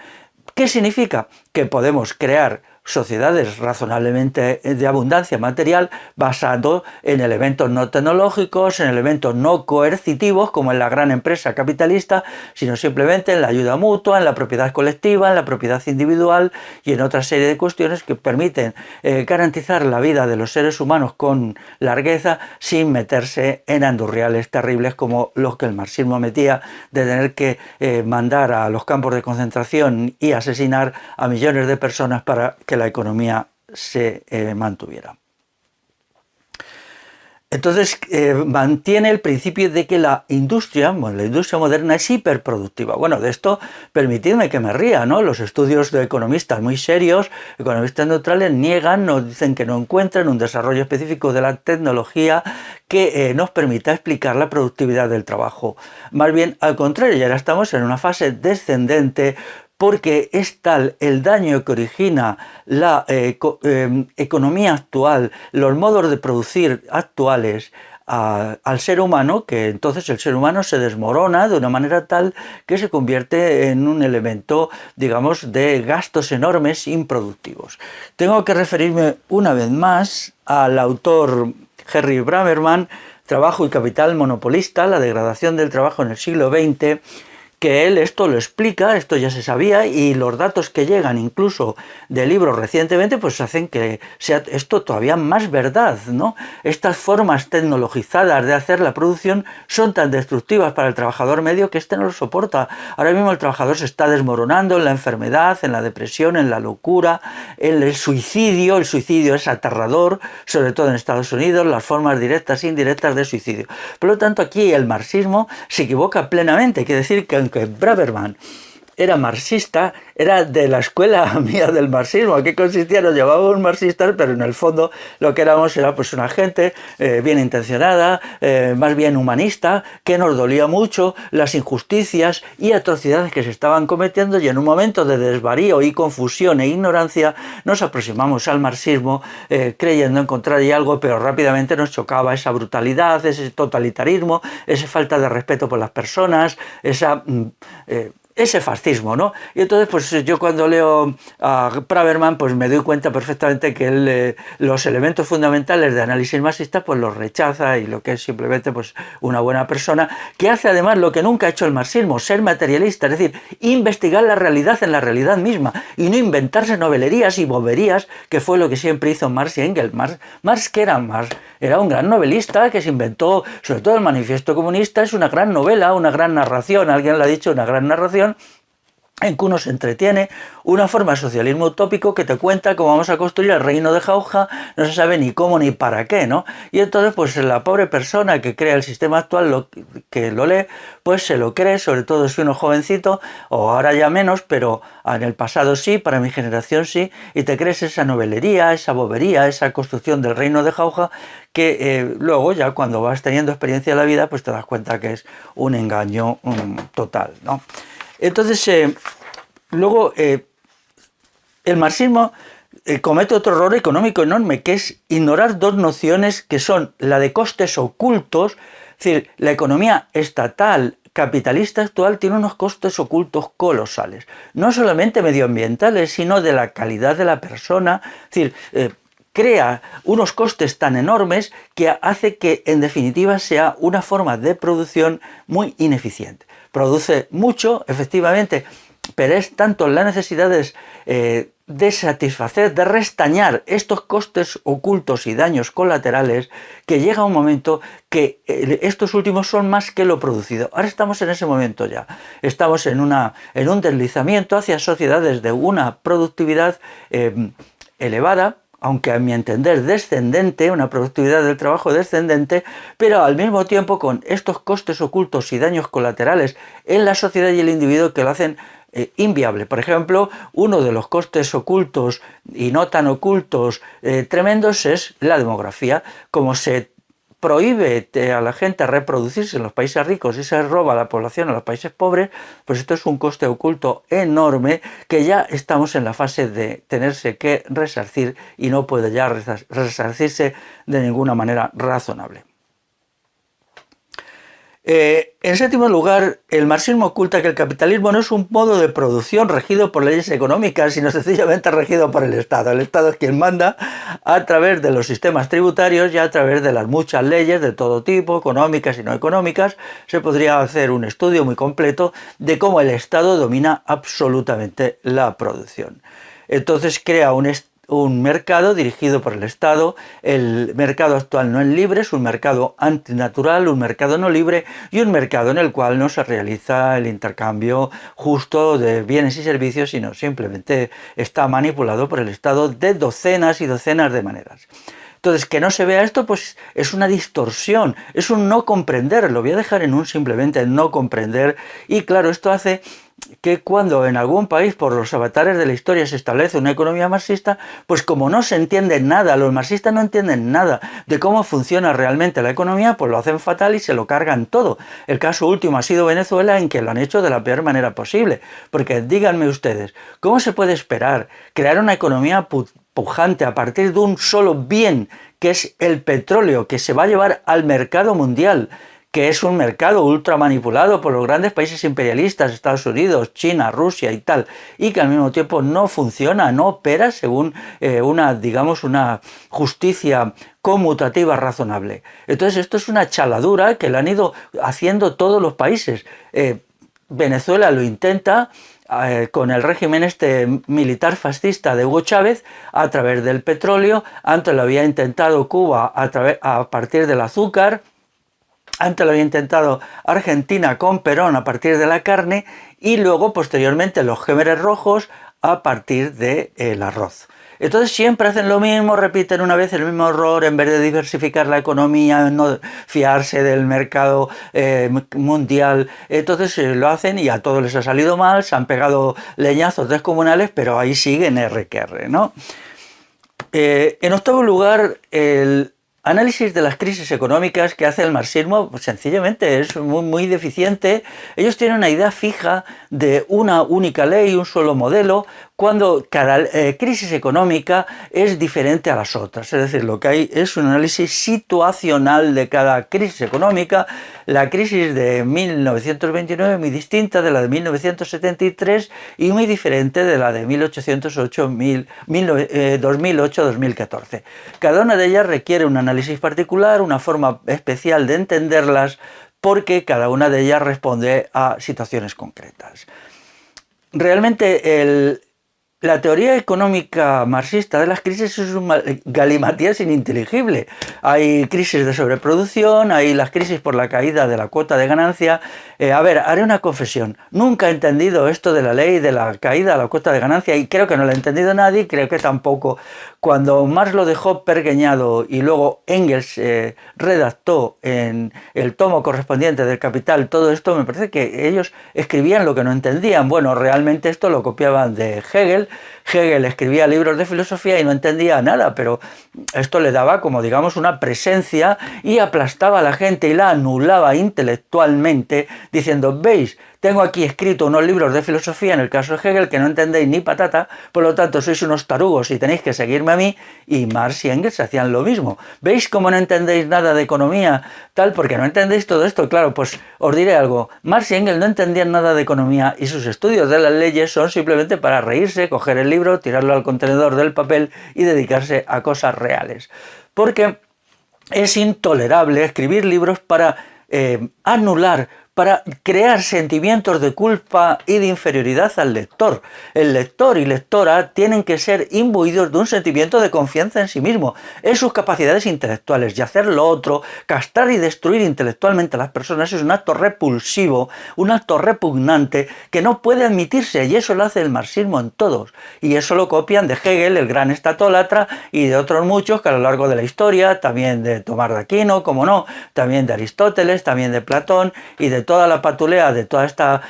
¿Qué significa? Que podemos crear sociedades razonablemente de abundancia material basado en elementos no tecnológicos, en elementos no coercitivos como en la gran empresa capitalista, sino simplemente en la ayuda mutua, en la propiedad colectiva, en la propiedad individual y en otra serie de cuestiones que permiten garantizar la vida de los seres humanos con largueza sin meterse en andurriales terribles como los que el marxismo metía, de tener que mandar a los campos de concentración y asesinar a millones de personas para que la economía se mantuviera. Entonces, mantiene el principio de que la industria moderna es hiperproductiva. Bueno, de esto permitidme que me ría, ¿no? Los estudios de economistas muy serios, economistas neutrales, nos dicen que no encuentran un desarrollo específico de la tecnología que nos permita explicar la productividad del trabajo. Más bien, al contrario, ya ahora estamos en una fase descendente, porque es tal el daño que origina la economía actual, los modos de producir actuales, al ser humano, que entonces el ser humano se desmorona de una manera tal que se convierte en un elemento, digamos, de gastos enormes improductivos. Tengo que referirme una vez más al autor Henry Braverman, Trabajo y capital monopolista, la degradación del trabajo en el siglo XX, que él esto lo explica, esto ya se sabía, y los datos que llegan incluso de libros recientemente pues hacen que sea esto todavía más verdad, ¿no? Estas formas tecnologizadas de hacer la producción son tan destructivas para el trabajador medio que este no lo soporta. Ahora mismo el trabajador se está desmoronando en la enfermedad, en la depresión, en la locura, en el suicidio. El suicidio es aterrador, sobre todo en Estados Unidos, las formas directas e indirectas de suicidio. Por lo tanto, aquí el marxismo se equivoca plenamente, quiere decir que aunque Braverman era marxista, era de la escuela mía del marxismo. ¿A qué consistía? Nos llamábamos marxistas, pero en el fondo lo que éramos era pues una gente bien intencionada, más bien humanista, que nos dolía mucho las injusticias y atrocidades que se estaban cometiendo, y en un momento de desvarío y confusión e ignorancia nos aproximamos al marxismo creyendo encontrar ahí algo, pero rápidamente nos chocaba esa brutalidad, ese totalitarismo, esa falta de respeto por las personas, ese fascismo, ¿no? Y entonces, pues yo cuando leo a Braverman, pues me doy cuenta perfectamente que él los elementos fundamentales de análisis marxista, pues los rechaza, y lo que es simplemente pues una buena persona, que hace además lo que nunca ha hecho el marxismo, ser materialista, es decir, investigar la realidad en la realidad misma, y no inventarse novelerías y boberías, que fue lo que siempre hizo Marx y Engels. Marx, ¿qué era Marx? Era un gran novelista que se inventó, sobre todo el Manifiesto Comunista, es una gran novela, una gran narración, alguien lo ha dicho, una gran narración, en que uno se entretiene, una forma de socialismo utópico que te cuenta cómo vamos a construir el reino de jauja, no se sabe ni cómo ni para qué, ¿no? Y entonces, pues la pobre persona que crea el sistema actual, que lo lee, pues se lo cree, sobre todo si uno es jovencito, o ahora ya menos, pero en el pasado sí, para mi generación sí, y te crees esa novelería, esa bobería, esa construcción del reino de jauja, que luego ya cuando vas teniendo experiencia de la vida, pues te das cuenta que es un engaño total, ¿no? Entonces, luego el marxismo comete otro error económico enorme, que es ignorar dos nociones que son la de costes ocultos. Es decir, la economía estatal capitalista actual tiene unos costes ocultos colosales, no solamente medioambientales, sino de la calidad de la persona. Es decir, crea unos costes tan enormes que hace que, en definitiva, sea una forma de producción muy ineficiente. Produce mucho, efectivamente, pero es tanto las necesidades de satisfacer, de restañar estos costes ocultos y daños colaterales, que llega un momento que estos últimos son más que lo producido. Ahora estamos en ese momento ya. Estamos en un deslizamiento hacia sociedades de una productividad elevada, aunque a mi entender descendente, una productividad del trabajo descendente, pero al mismo tiempo con estos costes ocultos y daños colaterales en la sociedad y el individuo que lo hacen inviable. Por ejemplo, uno de los costes ocultos y no tan ocultos tremendos es la demografía. Como se prohíbe a la gente reproducirse en los países ricos y se roba a la población a los países pobres, pues esto es un coste oculto enorme que ya estamos en la fase de tenerse que resarcir y no puede ya resarcirse de ninguna manera razonable. En séptimo lugar, el marxismo oculta que el capitalismo no es un modo de producción regido por leyes económicas, sino sencillamente regido por el Estado. El Estado es quien manda a través de los sistemas tributarios y a través de las muchas leyes de todo tipo, económicas y no económicas. Se podría hacer un estudio muy completo de cómo el Estado domina absolutamente la producción. Entonces crea un mercado dirigido por el Estado. El mercado actual no es libre, es un mercado antinatural, un mercado no libre y un mercado en el cual no se realiza el intercambio justo de bienes y servicios, sino simplemente está manipulado por el Estado de docenas y docenas de maneras. Entonces, que no se vea esto, pues es una distorsión, es un no comprender. Lo voy a dejar en un simplemente no comprender. Y claro, esto hace que cuando en algún país por los avatares de la historia se establece una economía marxista, pues como no se entiende nada, los marxistas no entienden nada de cómo funciona realmente la economía, pues lo hacen fatal y se lo cargan todo. El caso último ha sido Venezuela, en que lo han hecho de la peor manera posible, porque díganme ustedes, ¿cómo se puede esperar crear una economía pujante a partir de un solo bien, que es el petróleo, que se va a llevar al mercado mundial, que es un mercado ultra manipulado por los grandes países imperialistas, Estados Unidos, China, Rusia y tal, y que al mismo tiempo no funciona, no opera según una justicia conmutativa razonable. Entonces esto es una chaladura que lo han ido haciendo todos los países. Venezuela lo intenta con el régimen militar fascista de Hugo Chávez a través del petróleo. Antes lo había intentado Cuba a partir del azúcar. Antes lo había intentado Argentina con Perón a partir de la carne, y luego posteriormente los Khmeres rojos a partir del arroz. Entonces siempre hacen lo mismo, repiten una vez el mismo error. En vez de diversificar la economía, no fiarse del mercado mundial, entonces lo hacen y a todos les ha salido mal, se han pegado leñazos descomunales, pero ahí siguen R que R, ¿no? En octavo lugar, el análisis de las crisis económicas que hace el marxismo, pues sencillamente es muy deficiente. Ellos tienen una idea fija de una única ley, un solo modelo, cuando cada crisis económica es diferente a las otras. Es decir, lo que hay es un análisis situacional de cada crisis económica. La crisis de 1929 es muy distinta de la de 1973 y muy diferente de la de 2008-2014. Cada una de ellas requiere un análisis particular, una forma especial de entenderlas, porque cada una de ellas responde a situaciones concretas. Realmente la teoría económica marxista de las crisis es un galimatías ininteligible. Hay crisis de sobreproducción, hay las crisis por la caída de la cuota de ganancia. Haré una confesión. Nunca he entendido esto de la ley de la caída de la cuota de ganancia, y creo que no lo ha entendido nadie, creo que tampoco. Cuando Marx lo dejó pergeñado y luego Engels redactó en el tomo correspondiente del Capital todo esto, me parece que ellos escribían lo que no entendían. Bueno, realmente esto lo copiaban de Hegel. Hegel escribía libros de filosofía y no entendía nada, pero esto le daba como digamos una presencia y aplastaba a la gente y la anulaba intelectualmente, diciendo: veis, tengo aquí escrito unos libros de filosofía, en el caso de Hegel, que no entendéis ni patata, por lo tanto sois unos tarugos y tenéis que seguirme a mí. Y Marx y Engels hacían lo mismo. ¿Veis cómo no entendéis nada de economía? Tal, porque no entendéis todo esto. Claro, pues os diré algo. Marx y Engels no entendían nada de economía y sus estudios de las leyes son simplemente para reírse, coger el libro, tirarlo al contenedor del papel y dedicarse a cosas reales. Porque es intolerable escribir libros para anular, para crear sentimientos de culpa y de inferioridad al lector. El lector y lectora tienen que ser imbuidos de un sentimiento de confianza en sí mismo, en sus capacidades intelectuales, y hacer lo otro, castrar y destruir intelectualmente a las personas, es un acto repulsivo, un acto repugnante que no puede admitirse, y eso lo hace el marxismo en todos. Y eso lo copian de Hegel, el gran estatólatra, y de otros muchos que a lo largo de la historia, también de Tomás de Aquino, como no, también de Aristóteles, también de Platón, y de toda la patulea, de toda esta,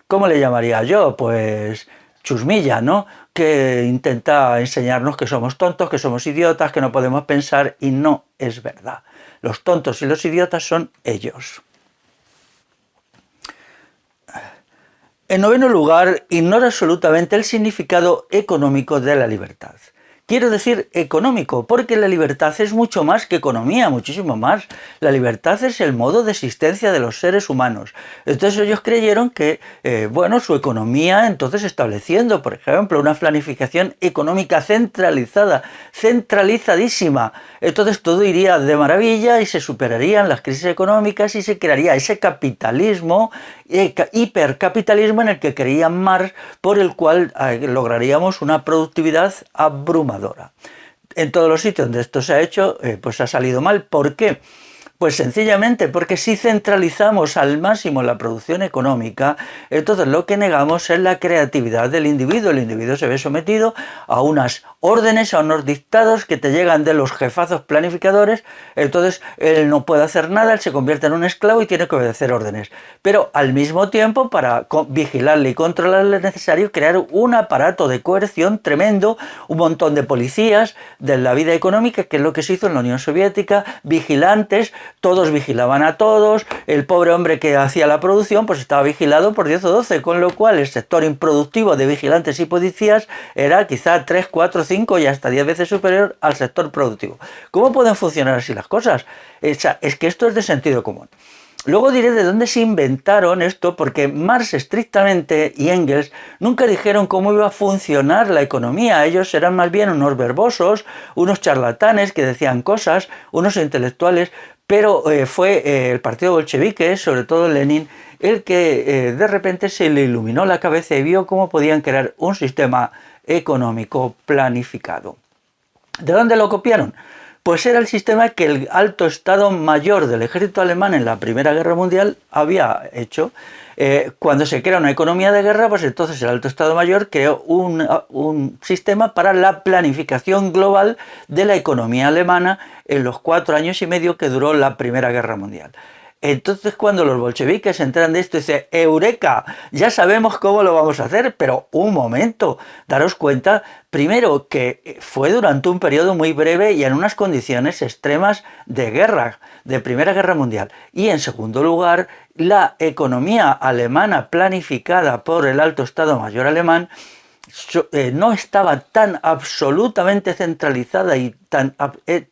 ¿cómo le llamaría yo? Pues chusmilla, ¿no? Que intenta enseñarnos que somos tontos, que somos idiotas, que no podemos pensar, y no es verdad. Los tontos y los idiotas son ellos. En noveno lugar, ignora absolutamente el significado económico de la libertad. Quiero decir económico, porque la libertad es mucho más que economía, muchísimo más. La libertad es el modo de existencia de los seres humanos. Entonces ellos creyeron que, su economía, entonces estableciendo, por ejemplo, una planificación económica centralizada, centralizadísima, entonces todo iría de maravilla y se superarían las crisis económicas y se crearía ese capitalismo, hipercapitalismo en el que creía Marx, por el cual lograríamos una productividad abrumadora. En todos los sitios donde esto se ha hecho, pues ha salido mal. ¿Por qué? Pues sencillamente porque si centralizamos al máximo la producción económica, entonces lo que negamos es la creatividad del individuo. El individuo se ve sometido a unas órdenes, a unos dictados que te llegan de los jefazos planificadores, entonces él no puede hacer nada, él se convierte en un esclavo y tiene que obedecer órdenes. Pero al mismo tiempo, para vigilarle y controlarle es necesario crear un aparato de coerción tremendo, un montón de policías de la vida económica, que es lo que se hizo en la Unión Soviética, vigilantes, todos vigilaban a todos, el pobre hombre que hacía la producción pues estaba vigilado por 10 o 12, con lo cual el sector improductivo de vigilantes y policías era quizá 3, 4, 5 y hasta 10 veces superior al sector productivo. ¿Cómo pueden funcionar así las cosas? Es que esto es de sentido común. Luego diré de dónde se inventaron esto, porque Marx estrictamente y Engels nunca dijeron cómo iba a funcionar la economía. Ellos eran más bien unos verbosos, unos charlatanes que decían cosas, unos intelectuales, pero fue el partido bolchevique, sobre todo Lenin, el que de repente se le iluminó la cabeza y vio cómo podían crear un sistema económico planificado. ¿De dónde lo copiaron? Pues era el sistema que el alto Estado Mayor del ejército alemán en la Primera Guerra Mundial había hecho. Cuando se crea una economía de guerra, pues entonces el alto Estado Mayor creó un sistema para la planificación global de la economía alemana en los 4 años y medio que duró la Primera Guerra Mundial. Entonces cuando los bolcheviques se enteran de esto, dicen, ¡eureka! Ya sabemos cómo lo vamos a hacer, pero un momento, daros cuenta, primero, que fue durante un periodo muy breve y en unas condiciones extremas de guerra, de Primera Guerra Mundial. Y en segundo lugar, la economía alemana planificada por el Alto Estado Mayor alemán no estaba tan absolutamente centralizada y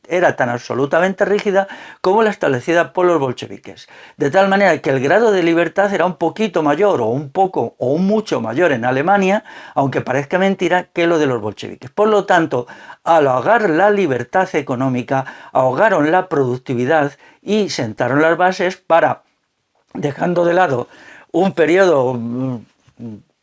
era tan absolutamente rígida como la establecida por los bolcheviques. De tal manera que el grado de libertad era un poquito mayor o un poco o un mucho mayor en Alemania, aunque parezca mentira, que lo de los bolcheviques. Por lo tanto, al ahogar la libertad económica, ahogaron la productividad y sentaron las bases para, dejando de lado un periodo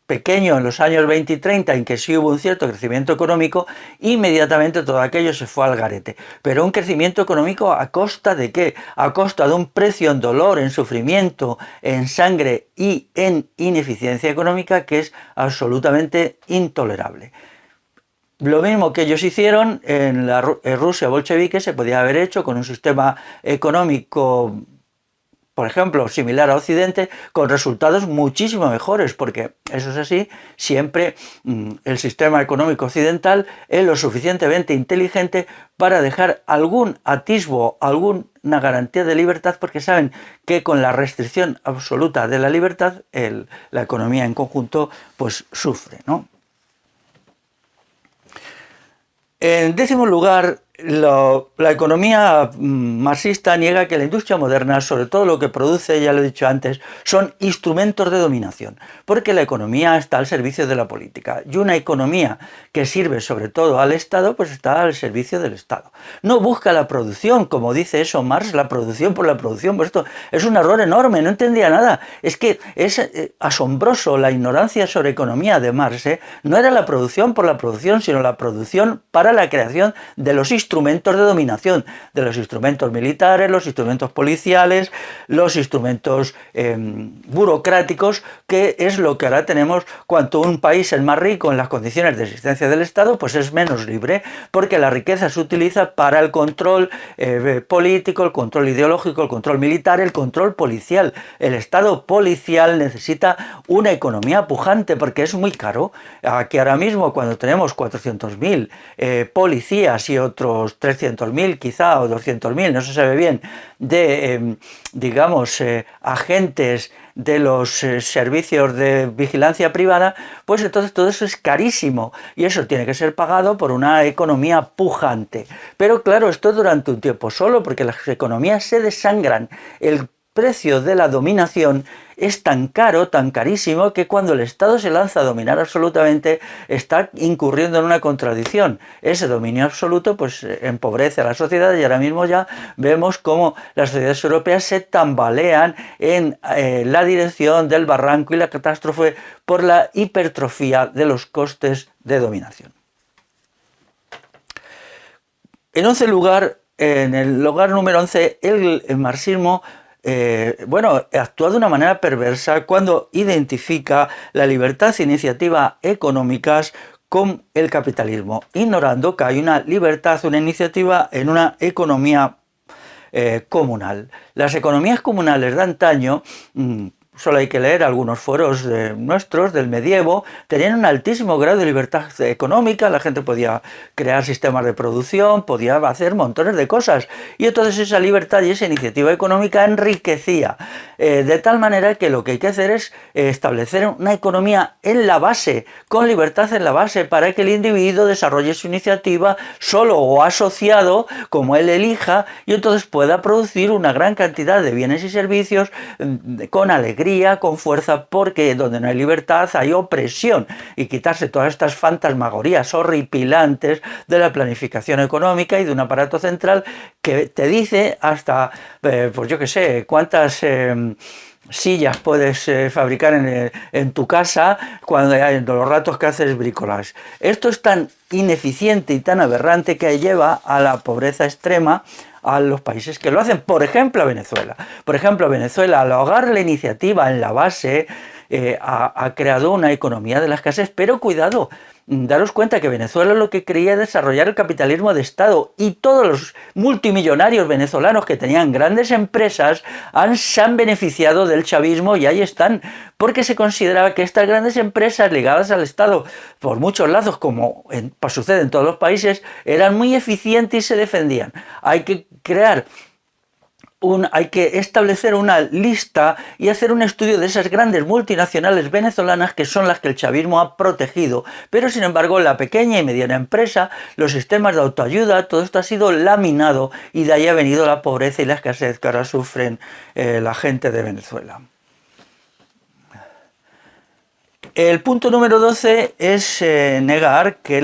pequeño en los años 20 y 30 en que sí hubo un cierto crecimiento económico, inmediatamente todo aquello se fue al garete. Pero un crecimiento económico ¿a costa de qué? A costa de un precio en dolor, en sufrimiento, en sangre y en ineficiencia económica que es absolutamente intolerable. Lo mismo que ellos hicieron en la Rusia bolchevique se podía haber hecho con un sistema económico, por ejemplo, similar a Occidente, con resultados muchísimo mejores, porque eso es así, siempre el sistema económico occidental es lo suficientemente inteligente para dejar algún atisbo, alguna garantía de libertad, porque saben que con la restricción absoluta de la libertad, la economía en conjunto pues sufre, ¿no? En décimo lugar, la economía marxista niega que la industria moderna, sobre todo lo que produce, ya lo he dicho antes, son instrumentos de dominación, porque la economía está al servicio de la política, y una economía que sirve sobre todo al Estado, pues está al servicio del Estado. No busca la producción, como dice eso Marx, la producción por la producción, pues esto es un error enorme, no entendía nada. Es que es asombroso la ignorancia sobre economía de Marx, no era la producción por la producción, sino la producción para la creación de los instrumentos de dominación, de los instrumentos militares, los instrumentos policiales, los instrumentos burocráticos, que es lo que ahora tenemos. Cuanto un país es más rico en las condiciones de existencia del Estado, pues es menos libre, porque la riqueza se utiliza para el control político, el control ideológico, el control militar, el control policial. El Estado policial necesita una economía pujante, porque es muy caro. Aquí ahora mismo, cuando tenemos 400.000 policías y otros 300.000 quizá o 200.000, no se sabe bien, de, agentes de los servicios de vigilancia privada, pues entonces todo eso es carísimo y eso tiene que ser pagado por una economía pujante. Pero claro, esto durante un tiempo solo, porque las economías se desangran. El precio de la dominación es tan caro, tan carísimo, que cuando el Estado se lanza a dominar absolutamente, está incurriendo en una contradicción. Ese dominio absoluto pues empobrece a la sociedad y ahora mismo ya vemos cómo las sociedades europeas se tambalean en la dirección del barranco y la catástrofe por la hipertrofia de los costes de dominación. En 11 lugar, en el lugar número 11, el marxismo actúa de una manera perversa cuando identifica la libertad e iniciativa económicas con el capitalismo, ignorando que hay una libertad, una iniciativa en una economía comunal. Las economías comunales de antaño solo hay que leer algunos foros nuestros del medievo, tenían un altísimo grado de libertad económica, la gente podía crear sistemas de producción, podía hacer montones de cosas, y entonces esa libertad y esa iniciativa económica enriquecía, de tal manera que lo que hay que hacer es establecer una economía en la base, con libertad en la base, para que el individuo desarrolle su iniciativa solo o asociado, como él elija, y entonces pueda producir una gran cantidad de bienes y servicios con alegría, con fuerza, porque donde no hay libertad hay opresión, y quitarse todas estas fantasmagorías horripilantes de la planificación económica y de un aparato central que te dice hasta, pues yo qué sé, cuántas sillas puedes fabricar en tu casa cuando en los ratos que haces bricolage. Esto es tan ineficiente y tan aberrante que lleva a la pobreza extrema a los países que lo hacen. Por ejemplo, a Venezuela. Por ejemplo, Venezuela, al ahogar la iniciativa en la base, ha creado una economía de la escasez, pero cuidado, daros cuenta que Venezuela lo que quería es desarrollar el capitalismo de Estado, y todos los multimillonarios venezolanos que tenían grandes empresas se han beneficiado del chavismo, y ahí están, porque se consideraba que estas grandes empresas ligadas al Estado por muchos lazos, como sucede en todos los países, eran muy eficientes y se defendían. Hay que crear hay que establecer una lista y hacer un estudio de esas grandes multinacionales venezolanas que son las que el chavismo ha protegido, pero sin embargo la pequeña y mediana empresa, los sistemas de autoayuda, todo esto ha sido laminado, y de ahí ha venido la pobreza y la escasez que ahora sufren la gente de Venezuela. El punto número 12 es negar que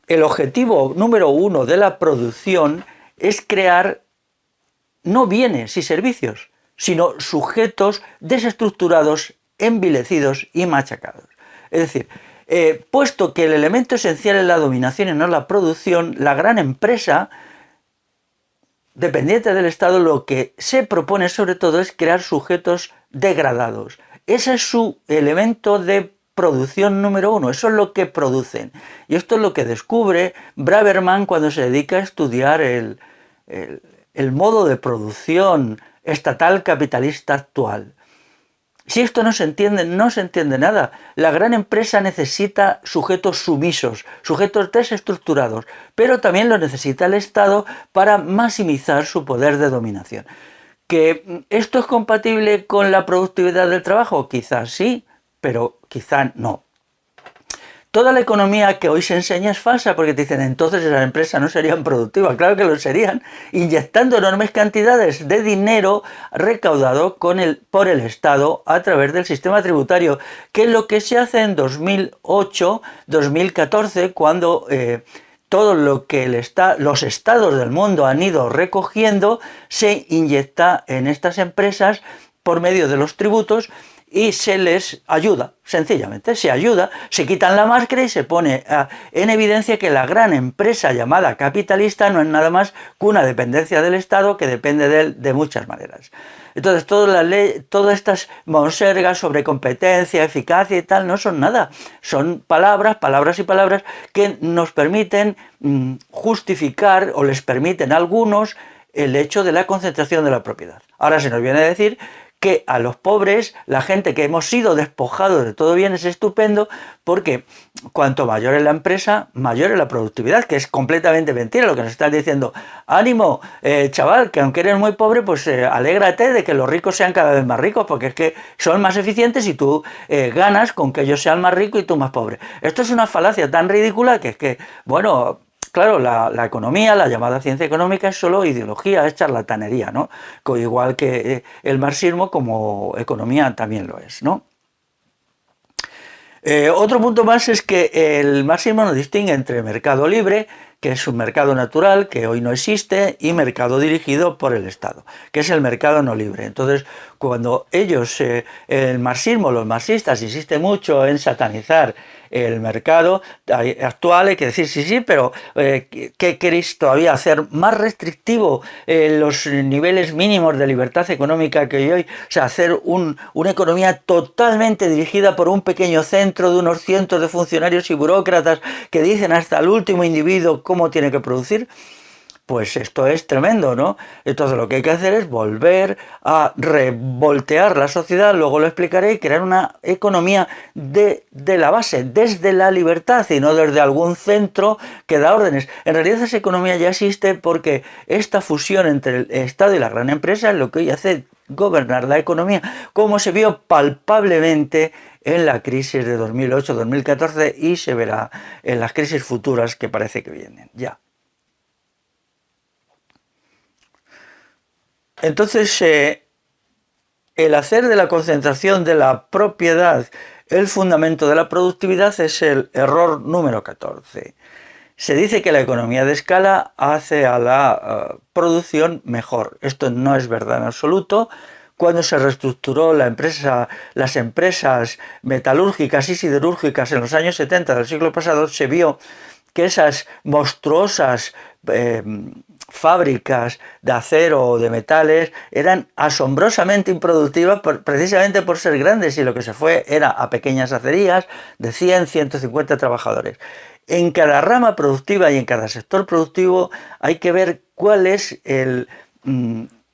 el objetivo número 1 de la producción es crear no bienes y servicios, sino sujetos desestructurados, envilecidos y machacados. Es decir, puesto que el elemento esencial es la dominación y no la producción, la gran empresa, dependiente del Estado, lo que se propone sobre todo es crear sujetos degradados. Ese es su elemento de producción número 1, eso es lo que producen. Y esto es lo que descubre Braverman cuando se dedica a estudiar el modo de producción estatal capitalista actual. Si esto no se entiende, no se entiende nada. La gran empresa necesita sujetos sumisos, sujetos desestructurados, pero también lo necesita el Estado para maximizar su poder de dominación. ¿Que esto es compatible con la productividad del trabajo? Quizás sí, pero quizás no. Toda la economía que hoy se enseña es falsa, porque te dicen entonces esas empresas no serían productivas. Claro que lo serían, inyectando enormes cantidades de dinero recaudado por el Estado a través del sistema tributario, que es lo que se hace en 2008, 2014, cuando todo lo que los estados del mundo han ido recogiendo se inyecta en estas empresas por medio de los tributos, y se les ayuda, sencillamente, se ayuda, se quitan la máscara y se pone en evidencia que la gran empresa llamada capitalista no es nada más que una dependencia del Estado que depende de él de muchas maneras. Entonces, todas estas monsergas sobre competencia, eficacia y tal, no son nada. Son palabras y palabras que nos permiten justificar, o les permiten a algunos, el hecho de la concentración de la propiedad. Ahora se nos viene a decir que a los pobres, la gente que hemos sido despojados de todo bien, es estupendo, porque cuanto mayor es la empresa, mayor es la productividad, que es completamente mentira lo que nos están diciendo. Ánimo, chaval, que aunque eres muy pobre, pues alégrate de que los ricos sean cada vez más ricos, porque es que son más eficientes y tú ganas con que ellos sean más ricos y tú más pobre. Esto es una falacia tan ridícula que es que, bueno, claro, la economía, la llamada ciencia económica, es solo ideología, es charlatanería, ¿no? Igual que el marxismo como economía también lo es, ¿no? Otro punto más es que el marxismo no distingue entre mercado libre, que es un mercado natural que hoy no existe, y mercado dirigido por el Estado, que es el mercado no libre. Entonces, cuando el marxismo, los marxistas, insisten mucho en satanizar el mercado actual, hay que decir sí, pero ¿qué queréis todavía hacer más restrictivo los niveles mínimos de libertad económica que hay hoy? O sea, hacer una economía totalmente dirigida por un pequeño centro de unos cientos de funcionarios y burócratas que dicen hasta el último individuo cómo tiene que producir. pues esto es tremendo, ¿no? Entonces lo que hay que hacer es volver a revoltear la sociedad, luego lo explicaré, y crear una economía de la base, desde la libertad y no desde algún centro que da órdenes. En realidad esa economía ya existe porque esta fusión entre el Estado y la gran empresa es lo que hoy hace gobernar la economía, como se vio palpablemente en la crisis de 2008-2014 y se verá en las crisis futuras que parece que vienen ya. Entonces, el hacer de la concentración de la propiedad el fundamento de la productividad es el error número 14. Se dice que la economía de escala hace a la producción mejor. Esto no es verdad en absoluto. Cuando se reestructuró las empresas metalúrgicas y siderúrgicas en los años 70 del siglo pasado, se vio que esas monstruosas fábricas de acero o de metales eran asombrosamente improductivas precisamente por ser grandes, y lo que se fue era a pequeñas acerías de 100, 150 trabajadores. En cada rama productiva y en cada sector productivo hay que ver cuál es el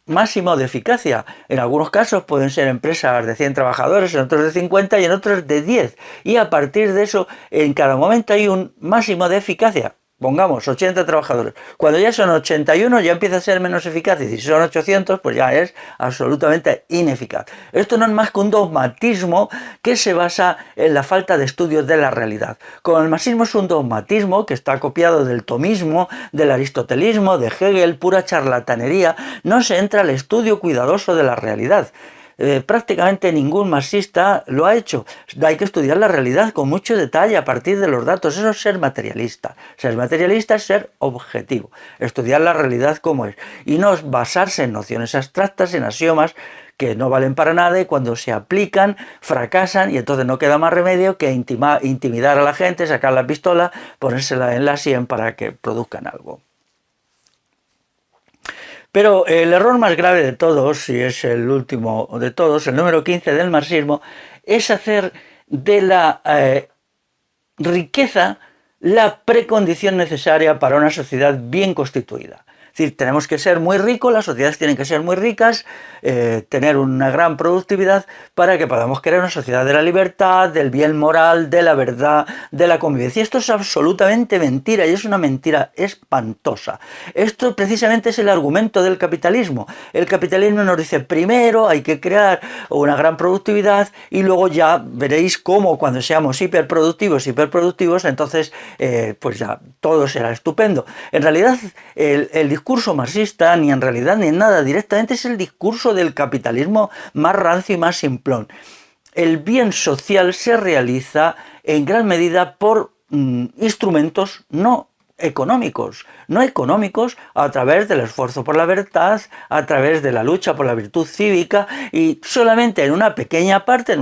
máximo de eficacia. En algunos casos pueden ser empresas de 100 trabajadores, en otros de 50 y en otros de 10. Y a partir de eso, en cada momento hay un máximo de eficacia. Pongamos 80 trabajadores. Cuando ya son 81 ya empieza a ser menos eficaz, y si son 800 pues ya es absolutamente ineficaz. Esto no es más que un dogmatismo que se basa en la falta de estudios de la realidad. Como el marxismo es un dogmatismo que está copiado del tomismo, del aristotelismo, de Hegel, pura charlatanería, no se entra al estudio cuidadoso de la realidad. Prácticamente ningún marxista lo ha hecho. Hay que estudiar la realidad con mucho detalle a partir de los datos. Eso es ser materialista. Ser materialista es ser objetivo. Estudiar la realidad como es. Y no basarse en nociones abstractas, en axiomas que no valen para nada, y cuando se aplican fracasan, y entonces no queda más remedio que intimidar a la gente, sacar la pistola, ponérsela en la sien para que produzcan algo. Pero el error más grave de todos, y es el último de todos, el número 15 del marxismo, es hacer de la riqueza la precondición necesaria para una sociedad bien constituida. Es decir, tenemos que ser muy ricos, las sociedades tienen que ser muy ricas, tener una gran productividad para que podamos crear una sociedad de la libertad, del bien moral, de la verdad, de la convivencia. Esto es absolutamente mentira, y es una mentira espantosa. Esto precisamente es el argumento del capitalismo. El capitalismo nos dice, primero hay que crear una gran productividad y luego ya veréis cómo cuando seamos hiperproductivos, entonces pues ya todo será estupendo. En realidad el discurso marxista, ni en realidad ni en nada, directamente es el discurso del capitalismo más rancio y más simplón. El bien social se realiza en gran medida por instrumentos no económicos a través del esfuerzo por la verdad, a través de la lucha por la virtud cívica, y solamente en una pequeña parte,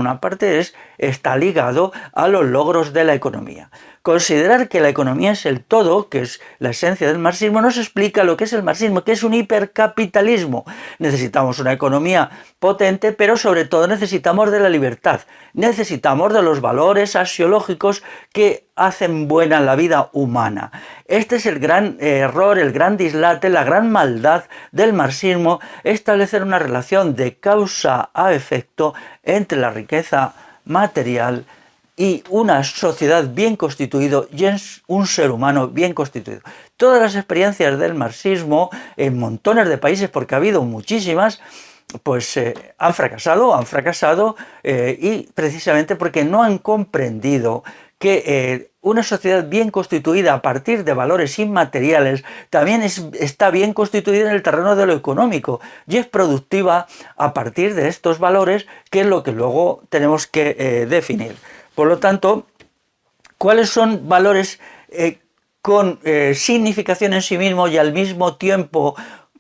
está ligado a los logros de la economía. Considerar que la economía es el todo, que es la esencia del marxismo, nos explica lo que es el marxismo, que es un hipercapitalismo. Necesitamos una economía potente, pero sobre todo necesitamos de la libertad, necesitamos de los valores axiológicos que hacen buena la vida humana. Este es el gran error, el gran dislate, la gran maldad del marxismo, establecer una relación de causa a efecto entre la riqueza material y una sociedad bien constituida y un ser humano bien constituido. Todas las experiencias del marxismo en montones de países, porque ha habido muchísimas, pues han fracasado y precisamente porque no han comprendido que una sociedad bien constituida a partir de valores inmateriales también está bien constituida en el terreno de lo económico y es productiva a partir de estos valores, que es lo que luego tenemos que definir. Por lo tanto, ¿cuáles son valores con significación en sí mismo y al mismo tiempo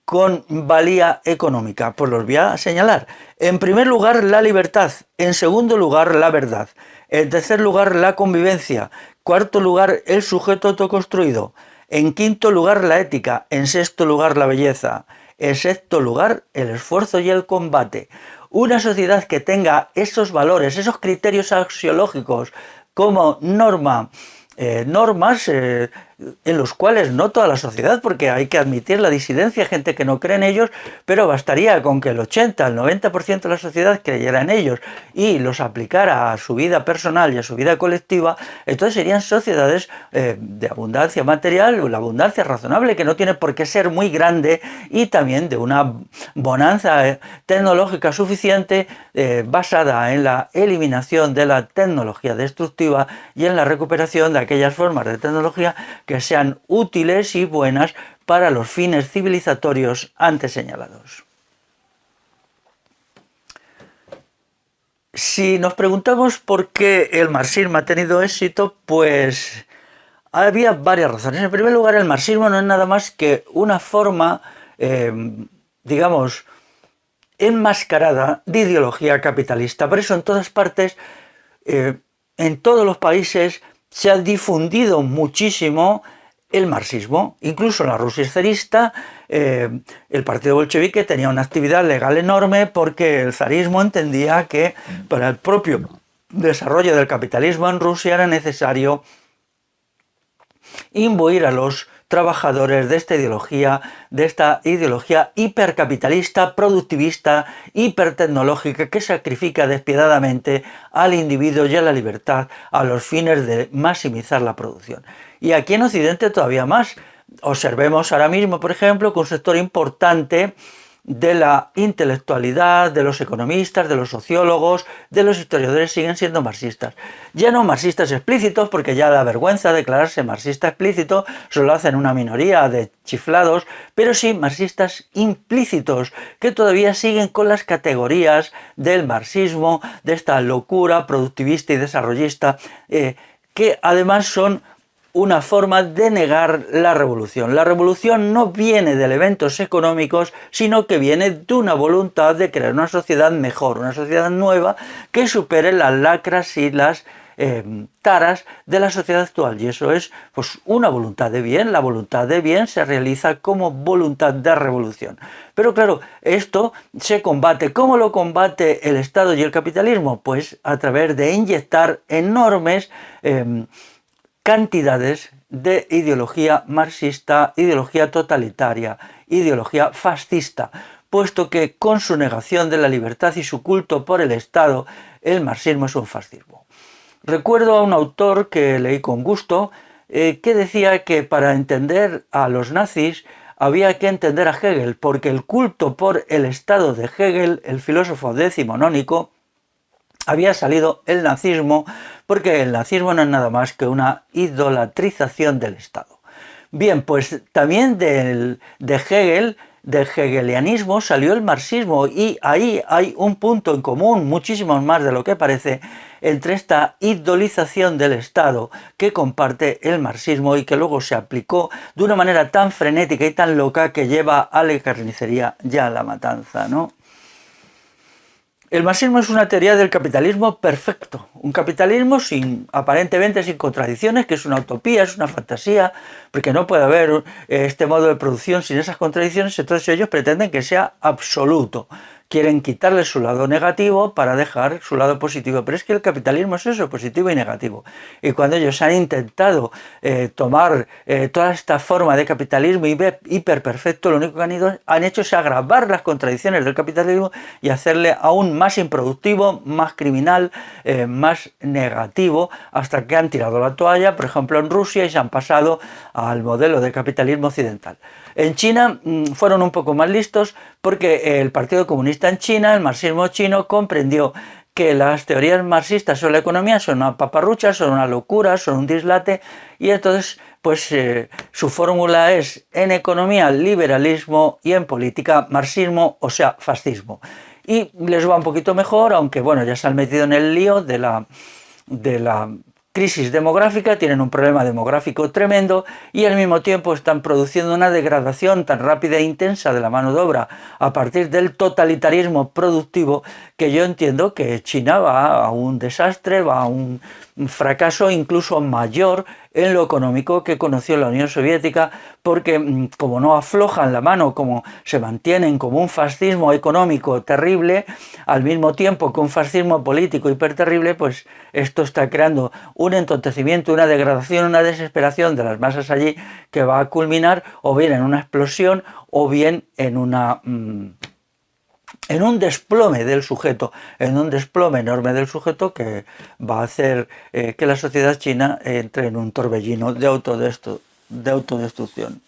con valía económica? Pues los voy a señalar. En primer lugar, la libertad. En segundo lugar, la verdad. En tercer lugar, la convivencia. Cuarto lugar, el sujeto autoconstruido. En quinto lugar, la ética. En sexto lugar, la belleza. En sexto lugar, el esfuerzo y el combate. Una sociedad que tenga esos valores, esos criterios axiológicos como normas en los cuales no toda la sociedad, porque hay que admitir la disidencia, gente que no cree en ellos, pero bastaría con que el 80, el 90% de la sociedad creyera en ellos y los aplicara a su vida personal y a su vida colectiva, entonces serían sociedades de abundancia material, la abundancia razonable, que no tiene por qué ser muy grande, y también de una bonanza tecnológica suficiente basada en la eliminación de la tecnología destructiva y en la recuperación de aquellas formas de tecnología que sean útiles y buenas para los fines civilizatorios antes señalados. Si nos preguntamos por qué el marxismo ha tenido éxito, pues había varias razones. En primer lugar, el marxismo no es nada más que una forma, digamos, enmascarada de ideología capitalista. Por eso en todas partes, en todos los países, se ha difundido muchísimo el marxismo. Incluso en la Rusia zarista, el partido bolchevique tenía una actividad legal enorme, porque el zarismo entendía que para el propio desarrollo del capitalismo en Rusia era necesario imbuir a los trabajadores de esta ideología hipercapitalista, productivista, hipertecnológica, que sacrifica despiadadamente al individuo y a la libertad a los fines de maximizar la producción. Y aquí en Occidente todavía más. Observemos ahora mismo, por ejemplo, que un sector importante de la intelectualidad, de los economistas, de los sociólogos, de los historiadores siguen siendo marxistas. Ya no marxistas explícitos, porque ya da vergüenza declararse marxista explícito, solo hacen una minoría de chiflados, pero sí marxistas implícitos, que todavía siguen con las categorías del marxismo, de esta locura productivista y desarrollista, que además son una forma de negar la revolución. La revolución no viene de eventos económicos, sino que viene de una voluntad de crear una sociedad mejor, una sociedad nueva que supere las lacras y las taras de la sociedad actual. Y eso es pues una voluntad de bien. La voluntad de bien se realiza como voluntad de revolución. Pero claro, esto se combate. ¿Cómo lo combate el Estado y el capitalismo? Pues a través de inyectar enormes cantidades de ideología marxista, ideología totalitaria, ideología fascista, puesto que con su negación de la libertad y su culto por el Estado, el marxismo es un fascismo. Recuerdo a un autor que leí con gusto, que decía que para entender a los nazis había que entender a Hegel, porque el culto por el Estado de Hegel, el filósofo decimonónico, había salido el nazismo, porque el nazismo no es nada más que una idolatrización del Estado. Bien, pues también de Hegel, del hegelianismo, salió el marxismo, y ahí hay un punto en común, muchísimos más de lo que parece, entre esta idolización del Estado que comparte el marxismo y que luego se aplicó de una manera tan frenética y tan loca que lleva a la carnicería y a la matanza, ¿no? El marxismo es una teoría del capitalismo perfecto, un capitalismo aparentemente sin contradicciones, que es una utopía, es una fantasía, porque no puede haber este modo de producción sin esas contradicciones. Entonces ellos pretenden que sea absoluto. Quieren quitarle su lado negativo para dejar su lado positivo, pero es que el capitalismo es eso, positivo y negativo. Y cuando ellos han intentado tomar toda esta forma de capitalismo hiperperfecto, lo único que han hecho es agravar las contradicciones del capitalismo y hacerle aún más improductivo, más criminal, más negativo, hasta que han tirado la toalla, por ejemplo en Rusia, y se han pasado al modelo de capitalismo occidental. En China fueron un poco más listos, porque el Partido Comunista en China, el marxismo chino, comprendió que las teorías marxistas sobre la economía son una paparrucha, son una locura, son un dislate, y entonces pues su fórmula es: en economía liberalismo y en política marxismo, o sea, fascismo. Y les va un poquito mejor, aunque bueno, ya se han metido en el lío de la crisis demográfica, tienen un problema demográfico tremendo, y al mismo tiempo están produciendo una degradación tan rápida e intensa de la mano de obra a partir del totalitarismo productivo, que yo entiendo que China va a un desastre, va a un fracaso incluso mayor en lo económico que conoció la Unión Soviética, porque como no aflojan la mano, como se mantienen como un fascismo económico terrible, al mismo tiempo que un fascismo político hiperterrible, pues esto está creando un entontecimiento, una degradación, una desesperación de las masas allí que va a culminar o bien en una explosión o bien en un desplome del sujeto, en un desplome enorme del sujeto que va a hacer que la sociedad china entre en un torbellino de autodestrucción.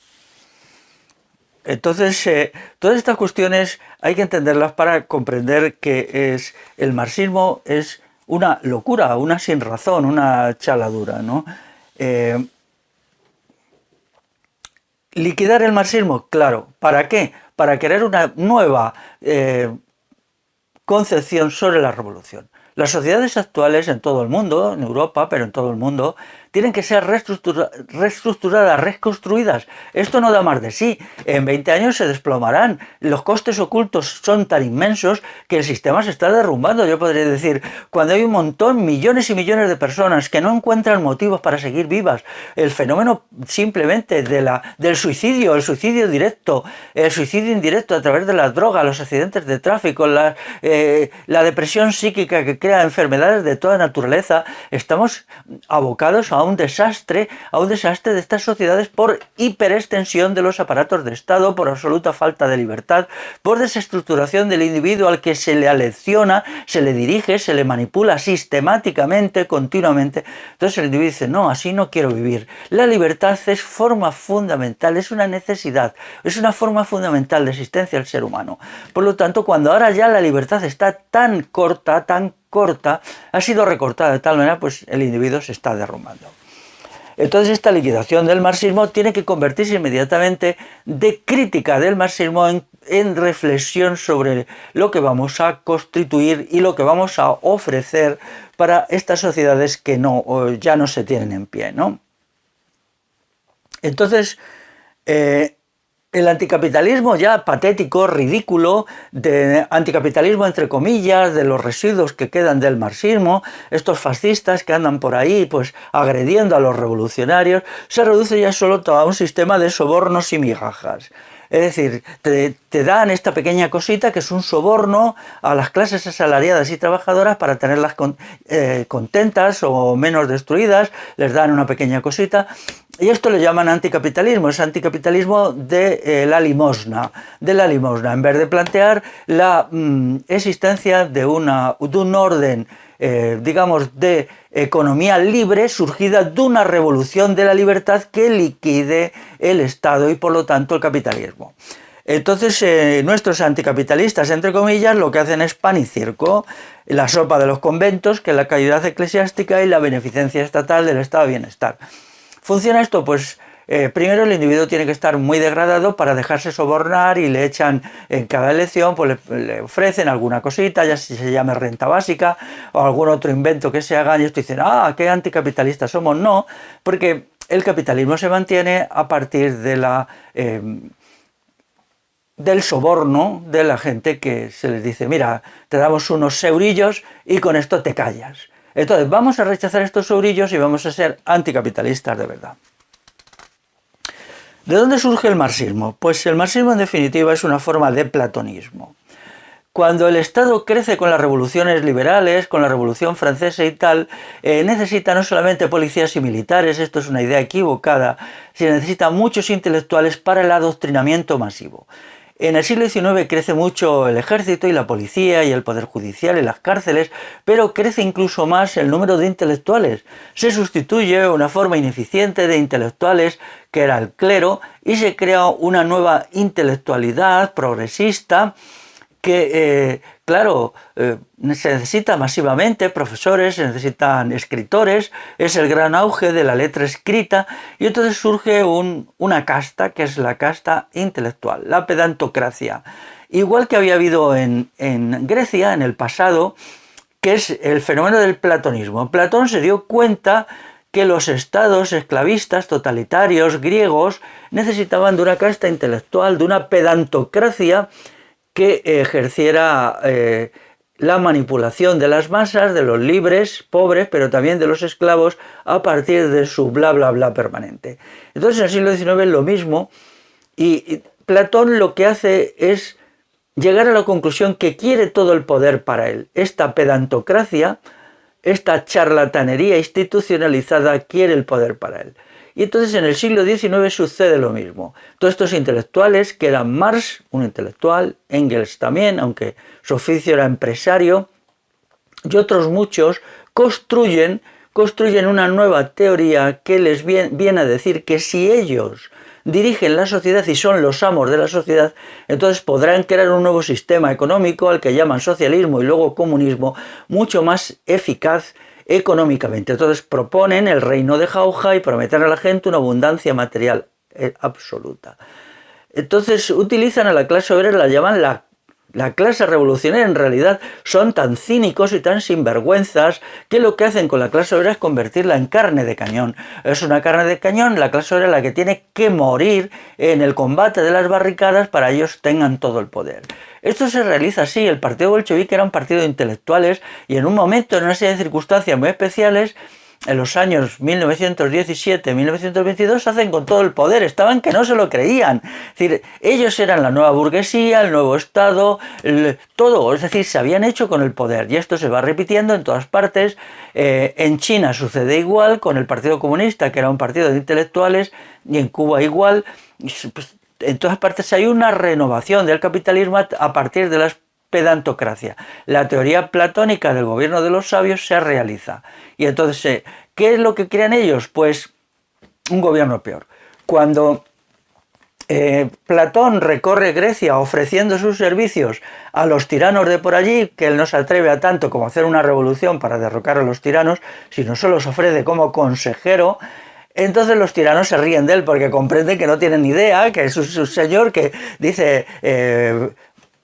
Entonces, todas estas cuestiones hay que entenderlas para comprender que el marxismo es una locura, una sinrazón, una chaladura, ¿no? Liquidar el marxismo, claro. ¿Para qué? Para crear una nueva concepción sobre la revolución. Las sociedades actuales en todo el mundo, en Europa, pero en todo el mundo, tienen que ser reestructuradas, reconstruidas. Esto no da más de sí. En 20 años se desplomarán. Los costes ocultos son tan inmensos que el sistema se está derrumbando. Yo podría decir, cuando hay un montón, millones y millones de personas que no encuentran motivos para seguir vivas, el fenómeno simplemente del suicidio, el suicidio directo, el suicidio indirecto a través de las drogas, los accidentes de tráfico, la depresión psíquica que crea enfermedades de toda naturaleza, estamos abocados a un desastre de estas sociedades por hiperextensión de los aparatos de Estado, por absoluta falta de libertad, por desestructuración del individuo al que se le alecciona, se le dirige, se le manipula sistemáticamente, continuamente. Entonces el individuo dice, no, así no quiero vivir. La libertad es forma fundamental, es una necesidad, es una forma fundamental de existencia del ser humano. Por lo tanto, cuando ahora ya la libertad está tan corta, ha sido recortada de tal manera, pues el individuo se está derrumbando. Entonces esta liquidación del marxismo tiene que convertirse inmediatamente de crítica del marxismo en reflexión sobre lo que vamos a constituir y lo que vamos a ofrecer para estas sociedades que ya no se tienen en pie, ¿no? Entonces, el anticapitalismo ya patético, ridículo, de anticapitalismo entre comillas, de los residuos que quedan del marxismo, estos fascistas que andan por ahí pues agrediendo a los revolucionarios, se reduce ya solo a un sistema de sobornos y migajas. Es decir, te dan esta pequeña cosita que es un soborno a las clases asalariadas y trabajadoras para tenerlas contentas o menos destruidas, les dan una pequeña cosita. Y esto le llaman anticapitalismo, es anticapitalismo de la limosna, en vez de plantear la existencia de un orden, digamos, de economía libre surgida de una revolución de la libertad que liquide el Estado y por lo tanto el capitalismo. Entonces nuestros anticapitalistas, entre comillas, lo que hacen es pan y circo, la sopa de los conventos, que es la caridad eclesiástica y la beneficencia estatal del estado de bienestar. ¿Funciona esto? Pues primero el individuo tiene que estar muy degradado para dejarse sobornar y le echan en cada elección, pues le ofrecen alguna cosita, ya se llame renta básica o algún otro invento que se haga y esto dicen, qué anticapitalistas somos. No, porque el capitalismo se mantiene a partir de del soborno de la gente que se les dice, mira, te damos unos eurillos y con esto te callas. Entonces vamos a rechazar estos eurillos y vamos a ser anticapitalistas de verdad. ¿De dónde surge el marxismo? Pues el marxismo en definitiva es una forma de platonismo. Cuando el Estado crece con las revoluciones liberales, con la Revolución Francesa y tal, necesita no solamente policías y militares, esto es una idea equivocada, sino necesita muchos intelectuales para el adoctrinamiento masivo. En el siglo XIX crece mucho el ejército y la policía y el poder judicial y las cárceles, pero crece incluso más el número de intelectuales. Se sustituye una forma ineficiente de intelectuales que era el clero y se crea una nueva intelectualidad progresista que, se necesita masivamente profesores, se necesitan escritores, es el gran auge de la letra escrita y entonces surge una casta que es la casta intelectual, la pedantocracia. Igual que había habido en Grecia en el pasado, que es el fenómeno del platonismo. Platón se dio cuenta que los estados esclavistas totalitarios griegos necesitaban de una casta intelectual, de una pedantocracia que ejerciera la manipulación de las masas, de los libres, pobres, pero también de los esclavos, a partir de su bla bla bla permanente. Entonces en el siglo XIX es lo mismo, y Platón lo que hace es llegar a la conclusión que quiere todo el poder para él. Esta pedantocracia, esta charlatanería institucionalizada quiere el poder para él. Y entonces en el siglo XIX sucede lo mismo. Todos estos intelectuales, que eran Marx, un intelectual, Engels también, aunque su oficio era empresario, y otros muchos, construyen una nueva teoría que les viene a decir que si ellos dirigen la sociedad y son los amos de la sociedad, entonces podrán crear un nuevo sistema económico al que llaman socialismo y luego comunismo, mucho más eficaz económicamente. Entonces proponen el reino de jauja y prometen a la gente una abundancia material absoluta. Entonces utilizan a la clase obrera, la llaman la clase revolucionaria. En realidad son tan cínicos y tan sinvergüenzas que lo que hacen con la clase obrera es convertirla en carne de cañón. Es una carne de cañón, la clase obrera la que tiene que morir en el combate de las barricadas para que ellos tengan todo el poder. Esto se realiza así. El partido bolchevique era un partido de intelectuales y en un momento, en una serie de circunstancias muy especiales, en los años 1917-1922 hacen con todo el poder, estaban que no se lo creían. Es decir, ellos eran la nueva burguesía, el nuevo Estado, todo, es decir, se habían hecho con el poder y esto se va repitiendo en todas partes. En China sucede igual con el Partido Comunista, que era un partido de intelectuales, y en Cuba igual. Pues, en todas partes hay una renovación del capitalismo a partir de las pedantocracia. La teoría platónica del gobierno de los sabios se realiza. Y entonces, ¿qué es lo que crean ellos? Pues un gobierno peor. Cuando Platón recorre Grecia ofreciendo sus servicios a los tiranos de por allí, que él no se atreve a tanto como hacer una revolución para derrocar a los tiranos, sino solo los ofrece como consejero. Entonces los tiranos se ríen de él porque comprenden que no tienen ni idea, que es un señor que dice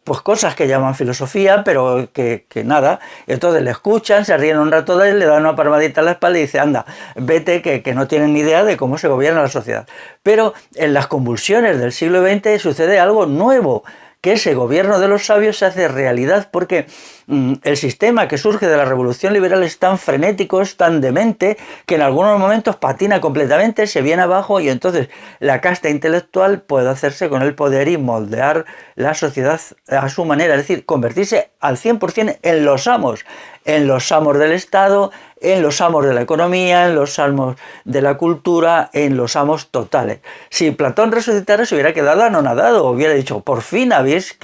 pues cosas que llaman filosofía, pero que nada. Entonces le escuchan, se ríen un rato de él, le dan una palmadita en la espalda y dice, anda, vete, que no tienen ni idea de cómo se gobierna la sociedad. Pero en las convulsiones del siglo XX sucede algo nuevo, que ese gobierno de los sabios se hace realidad porque el sistema que surge de la revolución liberal es tan frenético, es tan demente, que en algunos momentos patina completamente, se viene abajo y entonces la casta intelectual puede hacerse con el poder y moldear la sociedad a su manera, es decir, convertirse al 100% en los amos del Estado, en los amos de la economía, en los amos de la cultura, en los amos totales. Si Platón resucitara se hubiera quedado anonadado, hubiera dicho, por fin habéis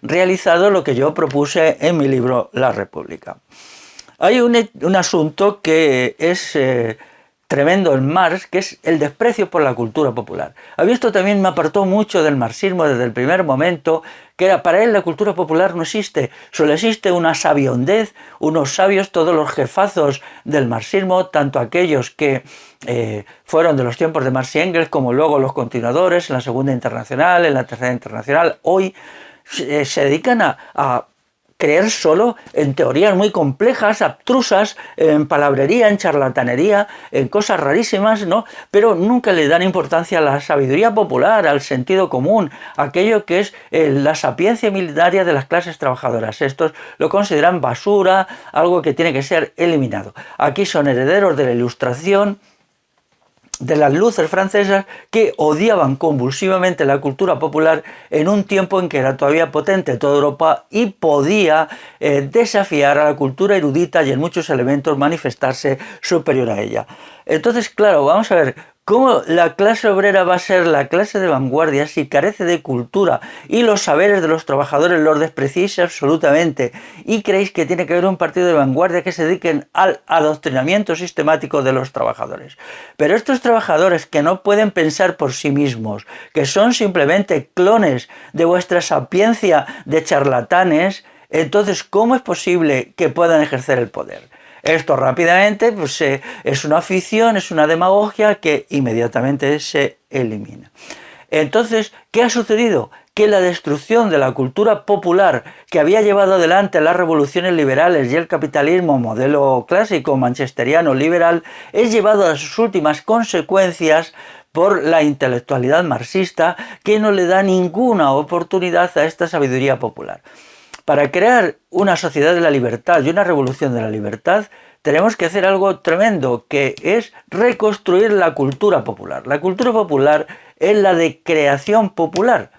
realizado lo que yo propuse en mi libro La República. Hay un asunto que es tremendo en Marx, que es el desprecio por la cultura popular. A mí esto también me apartó mucho del marxismo desde el primer momento, que era, para él la cultura popular no existe, solo existe una sabiondez, unos sabios, todos los jefazos del marxismo, tanto aquellos que fueron de los tiempos de Marx y Engels, como luego los continuadores en la Segunda Internacional, en la Tercera Internacional, hoy se dedican a creer solo en teorías muy complejas, abstrusas, en palabrería, en charlatanería, en cosas rarísimas, ¿no? Pero nunca le dan importancia a la sabiduría popular, al sentido común, aquello que es la sapiencia milenaria de las clases trabajadoras. Estos lo consideran basura, algo que tiene que ser eliminado. Aquí son herederos de la Ilustración, de las luces francesas, que odiaban convulsivamente la cultura popular en un tiempo en que era todavía potente toda Europa y podía desafiar a la cultura erudita y en muchos elementos manifestarse superior a ella. Entonces, claro, vamos a ver cómo la clase obrera va a ser la clase de vanguardia si carece de cultura y los saberes de los trabajadores los despreciáis absolutamente y creéis que tiene que haber un partido de vanguardia que se dediquen al adoctrinamiento sistemático de los trabajadores. Pero estos trabajadores que no pueden pensar por sí mismos, que son simplemente clones de vuestra sapiencia de charlatanes, entonces ¿cómo es posible que puedan ejercer el poder? Esto rápidamente pues, es una ficción, es una demagogia que inmediatamente se elimina. Entonces, ¿qué ha sucedido? Que la destrucción de la cultura popular que había llevado adelante las revoluciones liberales y el capitalismo modelo clásico manchesteriano liberal es llevado a sus últimas consecuencias por la intelectualidad marxista, que no le da ninguna oportunidad a esta sabiduría popular. para crear una sociedad de la libertad y una revolución de la libertad, tenemos que hacer algo tremendo, que es reconstruir la cultura popular. La cultura popular es la de creación popular.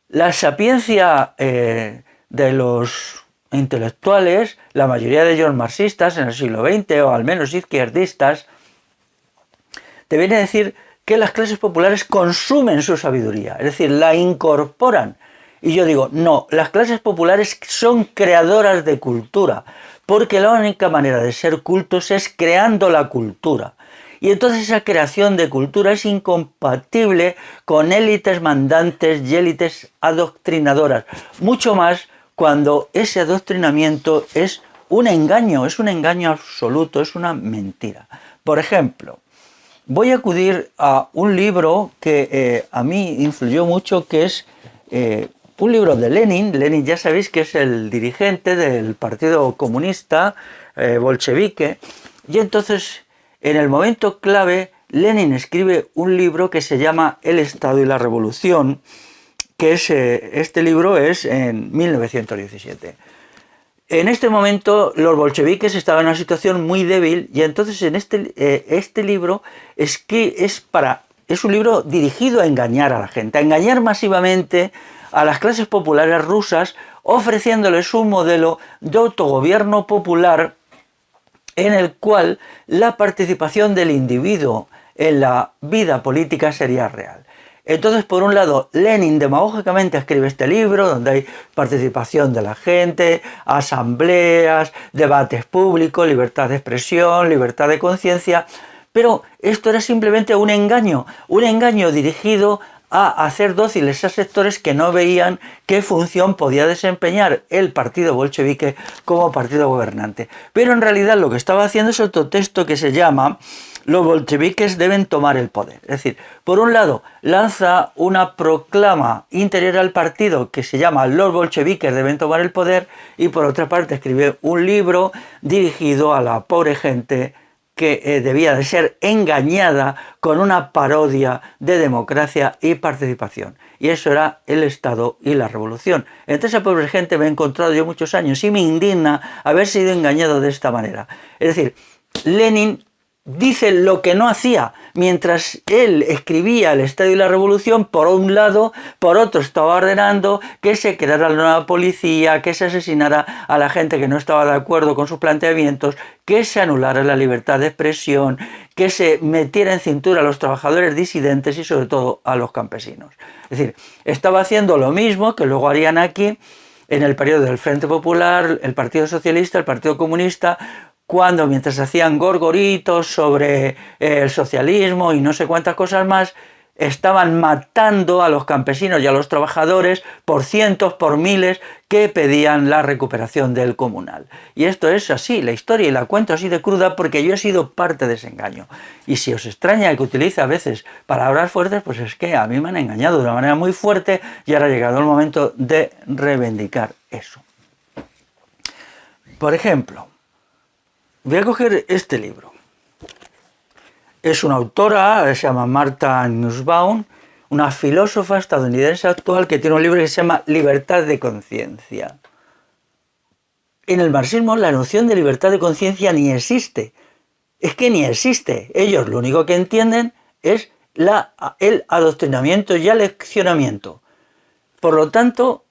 La sapiencia de los intelectuales, la mayoría de ellos marxistas en el siglo XX o al menos izquierdistas, te viene a decir que las clases populares consumen su sabiduría, es decir, la incorporan. Y yo digo, no, las clases populares son creadoras de cultura, porque la única manera de ser cultos es creando la cultura. Y entonces esa creación de cultura es incompatible con élites mandantes y élites adoctrinadoras, mucho más cuando ese adoctrinamiento es un engaño absoluto, es una mentira. Por ejemplo, voy a acudir a un libro que a mí influyó mucho, que es un libro de Lenin. Lenin, ya sabéis que es el dirigente del Partido Comunista bolchevique, y entonces en el momento clave Lenin escribe un libro que se llama El Estado y la Revolución, que es, este libro es en 1917. En este momento los bolcheviques estaban en una situación muy débil, y entonces en este libro es un libro dirigido a engañar a la gente, a engañar masivamente a las clases populares rusas, ofreciéndoles un modelo de autogobierno popular en el cual la participación del individuo en la vida política sería real. Entonces, por un lado, Lenin demagógicamente escribe este libro, donde hay participación de la gente, asambleas, debates públicos, libertad de expresión, libertad de conciencia, pero esto era simplemente un engaño dirigido a hacer dóciles a sectores que no veían qué función podía desempeñar el partido bolchevique como partido gobernante. Pero en realidad lo que estaba haciendo es otro texto que se llama Los bolcheviques deben tomar el poder. Es decir, por un lado lanza una proclama interior al partido que se llama Los bolcheviques deben tomar el poder, y por otra parte escribe un libro dirigido a la pobre gente que debía de ser engañada con una parodia de democracia y participación. Y eso era El Estado y la Revolución. Entre esa pobre gente me he encontrado yo muchos años y me indigna haber sido engañado de esta manera. Es decir, Lenin dice lo que no hacía. Mientras él escribía El Estado y la Revolución, por un lado, por otro estaba ordenando que se creara la nueva policía, que se asesinara a la gente que no estaba de acuerdo con sus planteamientos, que se anulara la libertad de expresión, que se metiera en cintura a los trabajadores disidentes y sobre todo a los campesinos. Es decir, estaba haciendo lo mismo que luego harían aquí en el periodo del Frente Popular, el Partido Socialista, el Partido Comunista, cuando mientras hacían gorgoritos sobre el socialismo y no sé cuántas cosas más, estaban matando a los campesinos y a los trabajadores por cientos, por miles, que pedían la recuperación del comunal. Y esto es así, la historia, y la cuento así de cruda porque yo he sido parte de ese engaño. Y si os extraña que utilice a veces palabras fuertes, pues es que a mí me han engañado de una manera muy fuerte y ahora ha llegado el momento de reivindicar eso. Por ejemplo, voy a coger este libro. Es una autora, se llama Martha Nussbaum, una filósofa estadounidense actual que tiene un libro que se llama Libertad de conciencia. En el marxismo la noción de libertad de conciencia ni existe. Es que ni existe. Ellos lo único que entienden es el adoctrinamiento y aleccionamiento. Por lo tanto,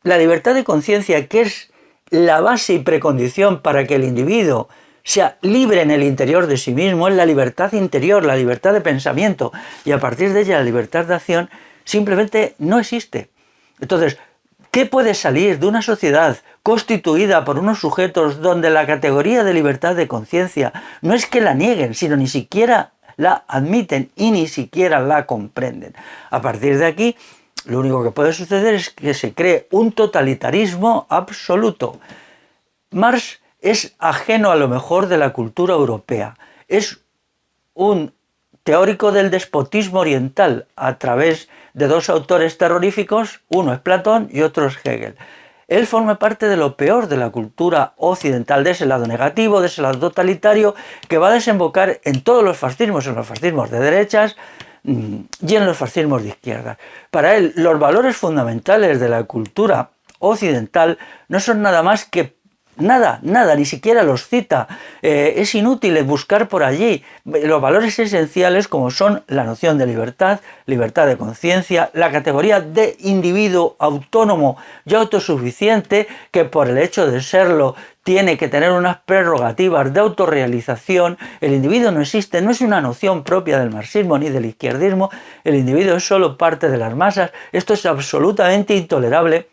la libertad de conciencia, que es la base y precondición para que el individuo sea libre en el interior de sí mismo, es la libertad interior, la libertad de pensamiento, y a partir de ella la libertad de acción, simplemente no existe. Entonces, ¿qué puede salir de una sociedad constituida por unos sujetos donde la categoría de libertad de conciencia no es que la nieguen, sino ni siquiera la admiten y ni siquiera la comprenden? A partir de aquí, lo único que puede suceder es que se cree un totalitarismo absoluto. Marx es ajeno a lo mejor de la cultura europea. Es un teórico del despotismo oriental a través de dos autores terroríficos, uno es Platón y otro es Hegel. Él forma parte de lo peor de la cultura occidental, de ese lado negativo, de ese lado totalitario, que va a desembocar en todos los fascismos, en los fascismos de derechas y en los fascismos de izquierda. Para él, los valores fundamentales de la cultura occidental no son nada más que nada, ni siquiera los cita. Es inútil buscar por allí los valores esenciales como son la noción de libertad, libertad de conciencia, la categoría de individuo autónomo y autosuficiente, que por el hecho de serlo tiene que tener unas prerrogativas de autorrealización. El individuo no existe, no es una noción propia del marxismo ni del izquierdismo, el individuo es solo parte de las masas. Esto es absolutamente intolerable.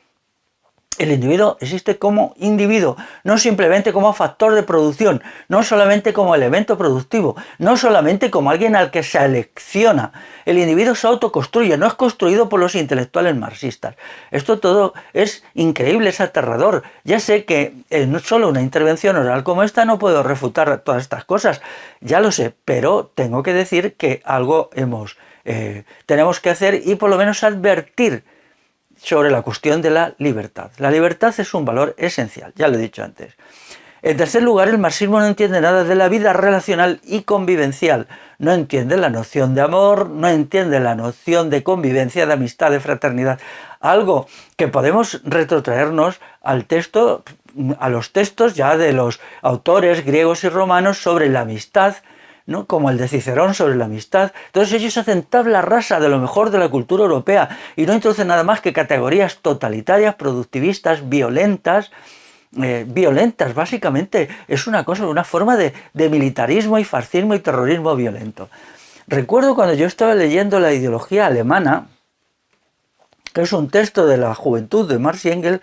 El individuo existe como individuo, no simplemente como factor de producción, no solamente como elemento productivo, no solamente como alguien al que se selecciona. El individuo se autoconstruye, no es construido por los intelectuales marxistas. Esto todo es increíble, es aterrador. Ya sé que en solo una intervención oral como esta no puedo refutar todas estas cosas, ya lo sé, pero tengo que decir que algo tenemos que hacer y por lo menos advertir sobre la cuestión de la libertad. La libertad es un valor esencial, ya lo he dicho antes. En tercer lugar, el marxismo no entiende nada de la vida relacional y convivencial. No entiende la noción de amor, no entiende la noción de convivencia, de amistad, de fraternidad. Algo que podemos retrotraernos al texto, a los textos ya de los autores griegos y romanos sobre la amistad, ¿no? Como el de Cicerón sobre la amistad. Entonces ellos hacen tabla rasa de lo mejor de la cultura europea y no introducen nada más que categorías totalitarias, productivistas, violentas, básicamente es una forma de militarismo y fascismo y terrorismo violento. Recuerdo cuando yo estaba leyendo La ideología alemana, que es un texto de la juventud de Marx y Engels,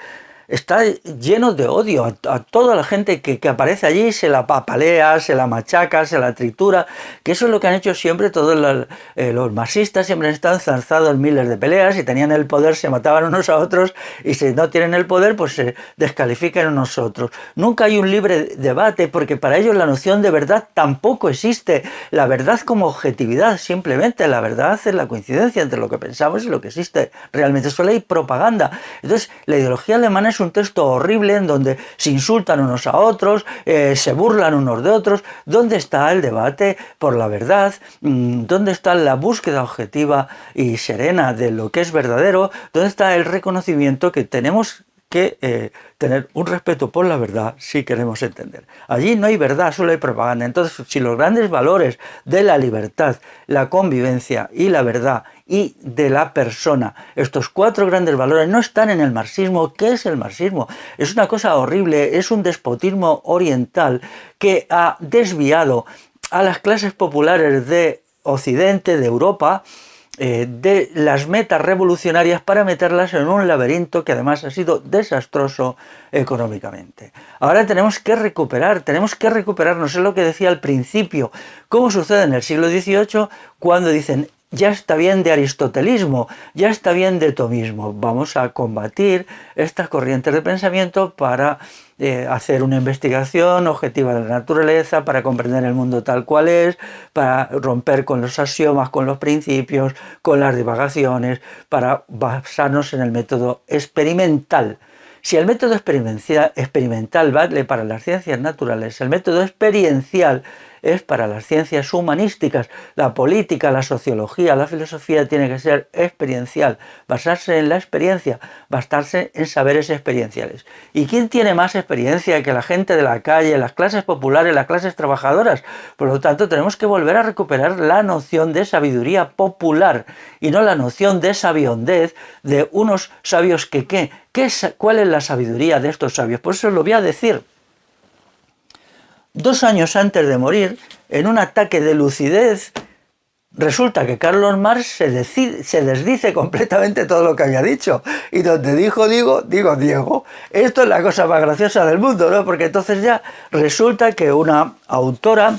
está lleno de odio a toda la gente que aparece allí, se la papalea, se la machaca, se la tritura, que eso es lo que han hecho siempre todos los marxistas, siempre han estado enzarzados en miles de peleas, si tenían el poder se mataban unos a otros y si no tienen el poder pues se descalifican unos a otros. Nunca hay un libre debate porque para ellos la noción de verdad tampoco existe, la verdad como objetividad, simplemente la verdad es la coincidencia entre lo que pensamos y lo que existe realmente, solo hay propaganda. Entonces la ideología alemana es un texto horrible en donde se insultan unos a otros, se burlan unos de otros. ¿Dónde está el debate por la verdad? ¿Dónde está la búsqueda objetiva y serena de lo que es verdadero? ¿Dónde está el reconocimiento que tenemos que tener un respeto por la verdad si queremos entender? Allí no hay verdad, solo hay propaganda. Entonces, si los grandes valores de la libertad, la convivencia y la verdad y de la persona, estos cuatro grandes valores no están en el marxismo, ¿qué es el marxismo? Es una cosa horrible, es un despotismo oriental que ha desviado a las clases populares de Occidente, de Europa, de las metas revolucionarias para meterlas en un laberinto que además ha sido desastroso económicamente. Ahora tenemos que recuperarnos, es lo que decía al principio, como sucede en el siglo XVIII cuando dicen ya está bien de aristotelismo, ya está bien de tomismo, vamos a combatir estas corrientes de pensamiento para hacer una investigación objetiva de la naturaleza, para comprender el mundo tal cual es, para romper con los axiomas, con los principios, con las divagaciones, para basarnos en el método experimental. Si el método experimental vale para las ciencias naturales, el método experiencial es para las ciencias humanísticas. La política, la sociología, la filosofía tiene que ser experiencial, basarse en la experiencia, basarse en saberes experienciales. ¿Y quién tiene más experiencia que la gente de la calle, las clases populares, las clases trabajadoras? Por lo tanto, tenemos que volver a recuperar la noción de sabiduría popular y no la noción de sabiondez de unos sabios que ¿qué? ¿Cuál es la sabiduría de estos sabios? Por eso lo voy a decir. 2 años antes de morir, en un ataque de lucidez, resulta que Carlos Marx se desdice completamente todo lo que había dicho. Y donde dijo Diego. Esto es la cosa más graciosa del mundo, ¿no? Porque entonces ya resulta que una autora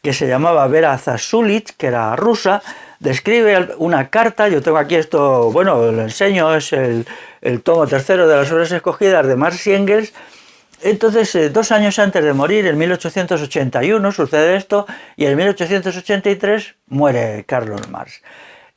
que se llamaba Vera Zasulich, que era rusa, describe una carta, yo tengo aquí esto, bueno, lo enseño, es el tomo tercero de las obras escogidas de Marx y Engels. Entonces, 2 años antes de morir, en 1881, sucede esto, y en 1883 muere Carlos Marx.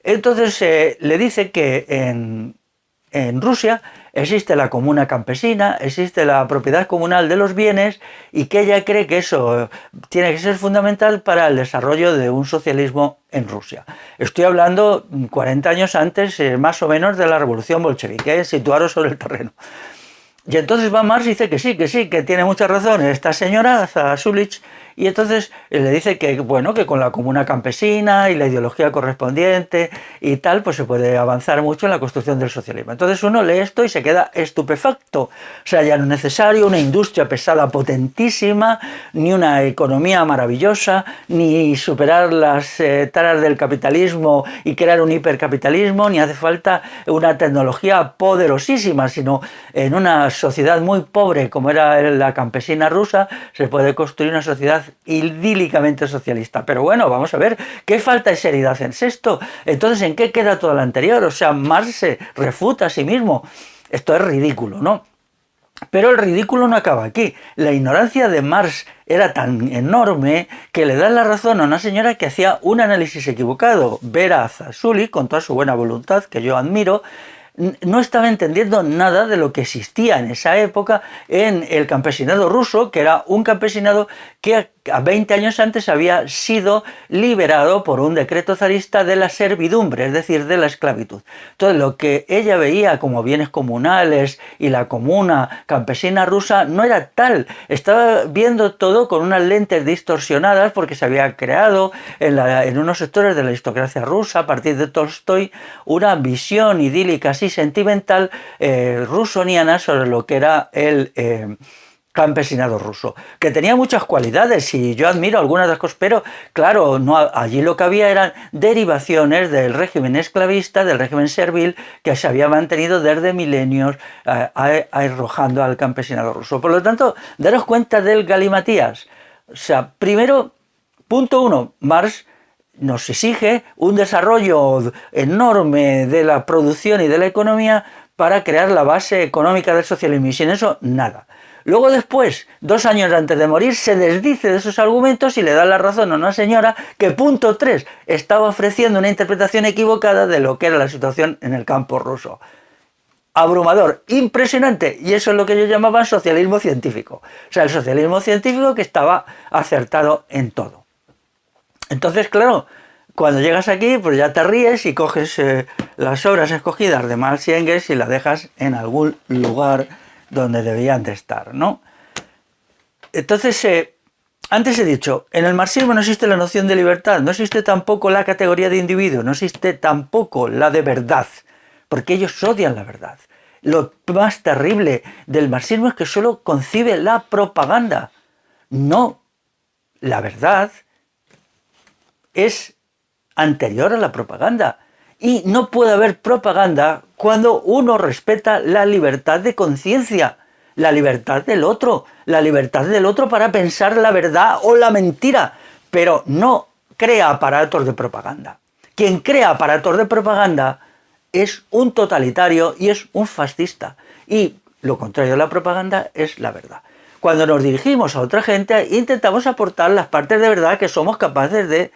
Entonces, le dice que en Rusia existe la comuna campesina, existe la propiedad comunal de los bienes, y que ella cree que eso tiene que ser fundamental para el desarrollo de un socialismo en Rusia. Estoy hablando 40 años antes, más o menos, de la revolución bolchevique, situaros sobre el terreno. Y entonces va Marx y dice que sí, que tiene mucha razón esta señora, Zulich, y entonces le dice que, bueno, que con la comuna campesina y la ideología correspondiente y tal, pues se puede avanzar mucho en la construcción del socialismo. Entonces uno lee esto y se queda estupefacto. O sea, ya no es necesario una industria pesada potentísima, ni una economía maravillosa, ni superar las taras del capitalismo y crear un hipercapitalismo, ni hace falta una tecnología poderosísima, sino en una sociedad muy pobre como era la campesina rusa, se puede construir una sociedad idílicamente socialista. Pero bueno, vamos a ver, ¿qué falta de seriedad en esto? Entonces, ¿en qué queda todo lo anterior? O sea, Marx se refuta a sí mismo. Esto es ridículo, ¿no? Pero el ridículo no acaba aquí. La ignorancia de Marx era tan enorme que le da la razón a una señora que hacía un análisis equivocado. Vera Zulich, con toda su buena voluntad, que yo admiro, no estaba entendiendo nada de lo que existía en esa época en el campesinado ruso, que era un campesinado que a 20 años antes había sido liberado por un decreto zarista de la servidumbre, es decir, de la esclavitud. Entonces, lo que ella veía como bienes comunales y la comuna campesina rusa no era tal. Estaba viendo todo con unas lentes distorsionadas porque se había creado en unos sectores de la aristocracia rusa, a partir de Tolstoy, una visión idílica así sentimental rusoniana sobre lo que era el campesinado ruso, que tenía muchas cualidades y yo admiro algunas de las cosas, pero claro, no, allí lo que había eran derivaciones del régimen esclavista, del régimen servil, que se había mantenido desde milenios arrojando al campesinado ruso. Por lo tanto, daros cuenta del galimatías. O sea, primero, punto uno, Marx nos exige un desarrollo enorme de la producción y de la economía para crear la base económica del socialismo, y sin eso, nada. Luego después, 2 años antes de morir, se desdice de esos argumentos y le da la razón a una señora que, punto 3, estaba ofreciendo una interpretación equivocada de lo que era la situación en el campo ruso. Abrumador, impresionante, y eso es lo que yo llamaba socialismo científico. O sea, el socialismo científico que estaba acertado en todo. Entonces, claro, cuando llegas aquí, pues ya te ríes y coges las obras escogidas de Marx y Engels y las dejas en algún lugar donde debían de estar, ¿no? Entonces, antes he dicho, en el marxismo no existe la noción de libertad, no existe tampoco la categoría de individuo, no existe tampoco la de verdad, porque ellos odian la verdad. Lo más terrible del marxismo es que solo concibe la propaganda, no la verdad. Es anterior a la propaganda. Y no puede haber propaganda cuando uno respeta la libertad de conciencia, la libertad del otro para pensar la verdad o la mentira, pero no crea aparatos de propaganda. Quien crea aparatos de propaganda es un totalitario y es un fascista. Y lo contrario de la propaganda es la verdad. Cuando nos dirigimos a otra gente, intentamos aportar las partes de verdad que somos capaces de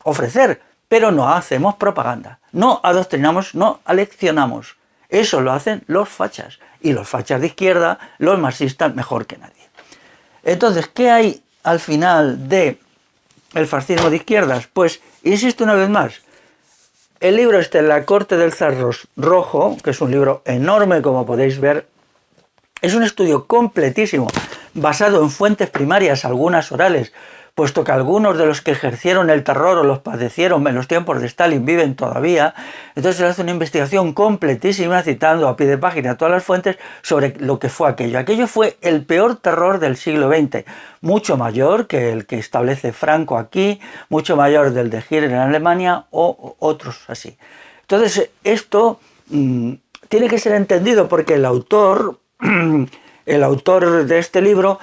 ofrecer, pero no hacemos propaganda, no adoctrinamos, no aleccionamos. Eso lo hacen los fachas, y los fachas de izquierda, los marxistas, mejor que nadie. Entonces, ¿qué hay al final del fascismo de izquierdas? Pues, insisto una vez más, el libro La corte del zar rojo, que es un libro enorme como podéis ver, es un estudio completísimo, basado en fuentes primarias, algunas orales, puesto que algunos de los que ejercieron el terror o los padecieron en los tiempos de Stalin viven todavía. Entonces se hace una investigación completísima, citando a pie de página todas las fuentes sobre lo que fue aquello. Aquello fue el peor terror del siglo XX, mucho mayor que el que establece Franco aquí, mucho mayor del de Hitler en Alemania o otros así. Entonces esto tiene que ser entendido porque el autor de este libro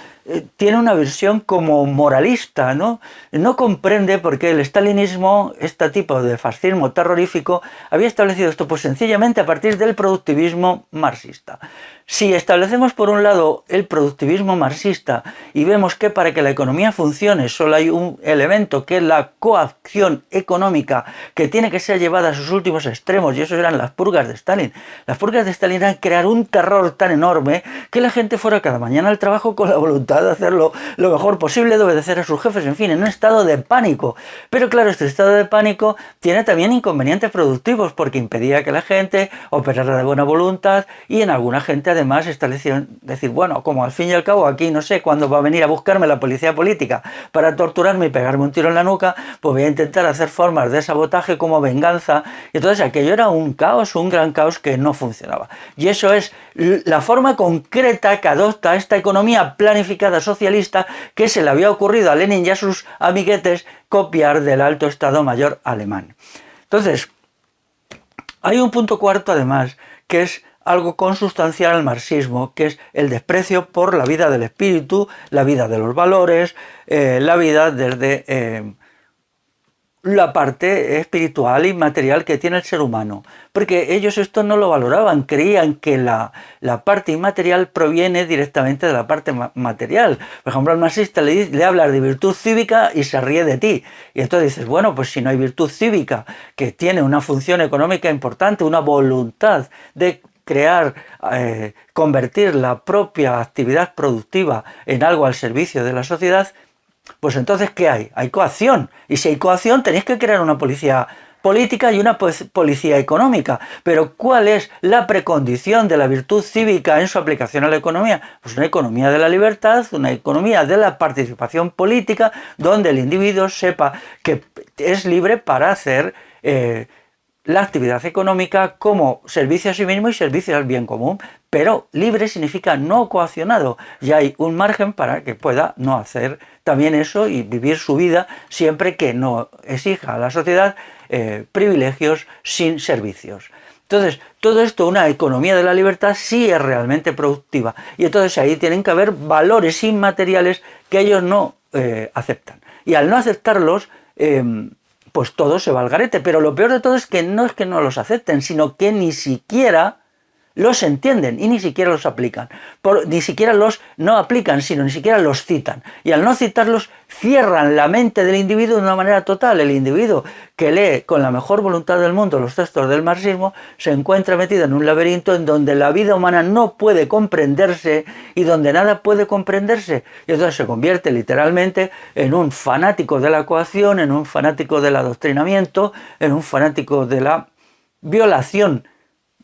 tiene una visión como moralista, ¿no? No comprende por qué el stalinismo, este tipo de fascismo terrorífico, había establecido esto, pues sencillamente a partir del productivismo marxista. Si establecemos por un lado el productivismo marxista y vemos que para que la economía funcione solo hay un elemento que es la coacción económica que tiene que ser llevada a sus últimos extremos, y eso eran las purgas de Stalin. Las purgas de Stalin eran crear un terror tan enorme que la gente fuera cada mañana al trabajo con la voluntad voluntad de hacerlo lo mejor posible, de obedecer a sus jefes, en fin, en un estado de pánico. Pero claro, este estado de pánico tiene también inconvenientes productivos porque impedía que la gente operara de buena voluntad y en alguna gente además establecieron decir, bueno, como al fin y al cabo aquí no sé cuándo va a venir a buscarme la policía política para torturarme y pegarme un tiro en la nuca, pues voy a intentar hacer formas de sabotaje como venganza. Y entonces aquello era un caos, un gran caos que no funcionaba. Y eso es la forma concreta que adopta esta economía planificada socialista que se le había ocurrido a Lenin y a sus amiguetes copiar del alto Estado Mayor alemán. Entonces, hay un punto cuarto además, que es algo consustancial al marxismo, que es el desprecio por la vida del espíritu, la vida de los valores, la vida desde la parte espiritual y material que tiene el ser humano. Porque ellos esto no lo valoraban, creían que la parte inmaterial proviene directamente de la parte material. Por ejemplo, al marxista le hablas de virtud cívica y se ríe de ti. Y entonces dices, bueno, pues si no hay virtud cívica, que tiene una función económica importante, una voluntad de crear, convertir la propia actividad productiva en algo al servicio de la sociedad, pues entonces, ¿qué hay? Hay coacción. Y si hay coacción, tenéis que crear una policía política y una policía económica. Pero ¿cuál es la precondición de la virtud cívica en su aplicación a la economía? Pues una economía de la libertad, una economía de la participación política, donde el individuo sepa que es libre para hacer la actividad económica como servicio a sí mismo y servicio al bien común. Pero libre significa no coaccionado, y hay un margen para que pueda no hacer también eso y vivir su vida siempre que no exija a la sociedad privilegios sin servicios. Entonces, todo esto, una economía de la libertad, sí es realmente productiva. Y entonces ahí tienen que haber valores inmateriales que ellos no aceptan. Y al no aceptarlos, pues todo se va al garete. Pero lo peor de todo es que no los acepten, sino que ni siquiera los entienden y ni siquiera los aplican. Ni siquiera los no aplican, sino ni siquiera los citan. Y al no citarlos, cierran la mente del individuo de una manera total. El individuo que lee con la mejor voluntad del mundo los textos del marxismo se encuentra metido en un laberinto en donde la vida humana no puede comprenderse y donde nada puede comprenderse. Y entonces se convierte literalmente en un fanático de la coacción, en un fanático del adoctrinamiento, en un fanático de la violación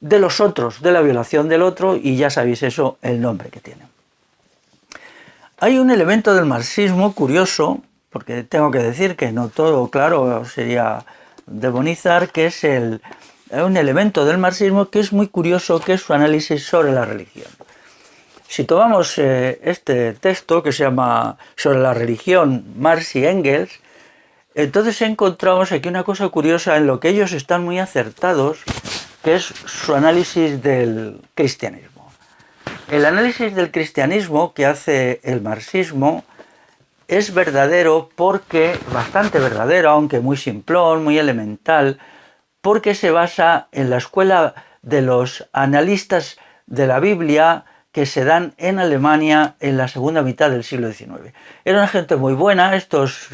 de los otros, de la violación del otro, y ya sabéis eso, el nombre que tiene. Hay un elemento del marxismo curioso, porque tengo que decir que no todo, claro, sería demonizar, que es un elemento del marxismo que es muy curioso, que es su análisis sobre la religión. Si tomamos este texto que se llama Sobre la religión, Marx y Engels, entonces encontramos aquí una cosa curiosa en lo que ellos están muy acertados, que es su análisis del cristianismo. El análisis del cristianismo que hace el marxismo es verdadero porque, bastante verdadero, aunque muy simplón, muy elemental, porque se basa en la escuela de los analistas de la Biblia que se dan en Alemania en la segunda mitad del siglo XIX. Era una gente muy buena, estos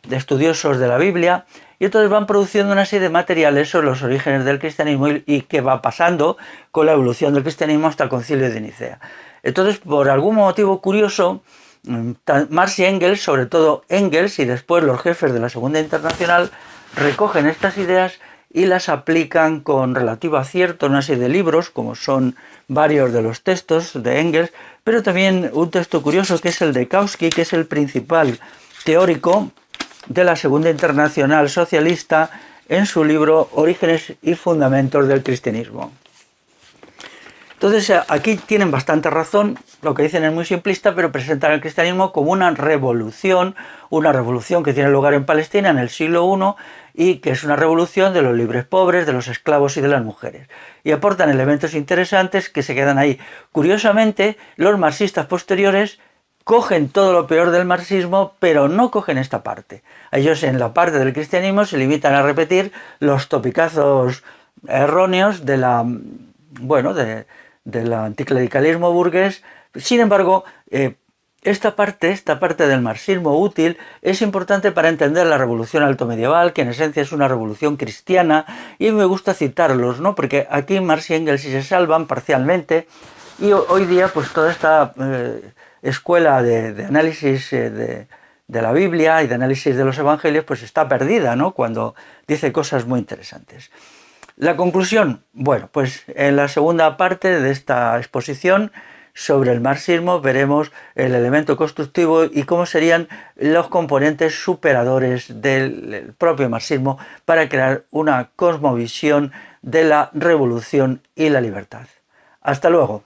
estudiosos de la Biblia, y entonces van produciendo una serie de materiales sobre los orígenes del cristianismo y qué va pasando con la evolución del cristianismo hasta el Concilio de Nicea. Entonces, por algún motivo curioso, Marx y Engels, sobre todo Engels y después los jefes de la Segunda Internacional, recogen estas ideas y las aplican con relativo acierto en una serie de libros, como son varios de los textos de Engels, pero también un texto curioso que es el de Kautsky, que es el principal teórico de la Segunda Internacional Socialista, en su libro Orígenes y Fundamentos del Cristianismo. Entonces aquí tienen bastante razón, lo que dicen es muy simplista, pero presentan el cristianismo como una revolución que tiene lugar en Palestina en el siglo I y que es una revolución de los libres pobres, de los esclavos y de las mujeres. Y aportan elementos interesantes que se quedan ahí. Curiosamente, los marxistas posteriores cogen todo lo peor del marxismo, pero no cogen esta parte. Ellos en la parte del cristianismo se limitan a repetir los topicazos erróneos del anticlericalismo burgués. Sin embargo, esta parte del marxismo útil es importante para entender la revolución altomedieval, que en esencia es una revolución cristiana, y me gusta citarlos, ¿no? Porque aquí Marx y Engels sí se salvan parcialmente, y hoy día pues toda esta escuela de análisis de la Biblia y de análisis de los evangelios, pues está perdida, ¿no?, cuando dice cosas muy interesantes. La conclusión, bueno, pues en la segunda parte de esta exposición sobre el marxismo veremos el elemento constructivo y cómo serían los componentes superadores del propio marxismo para crear una cosmovisión de la revolución y la libertad. Hasta luego.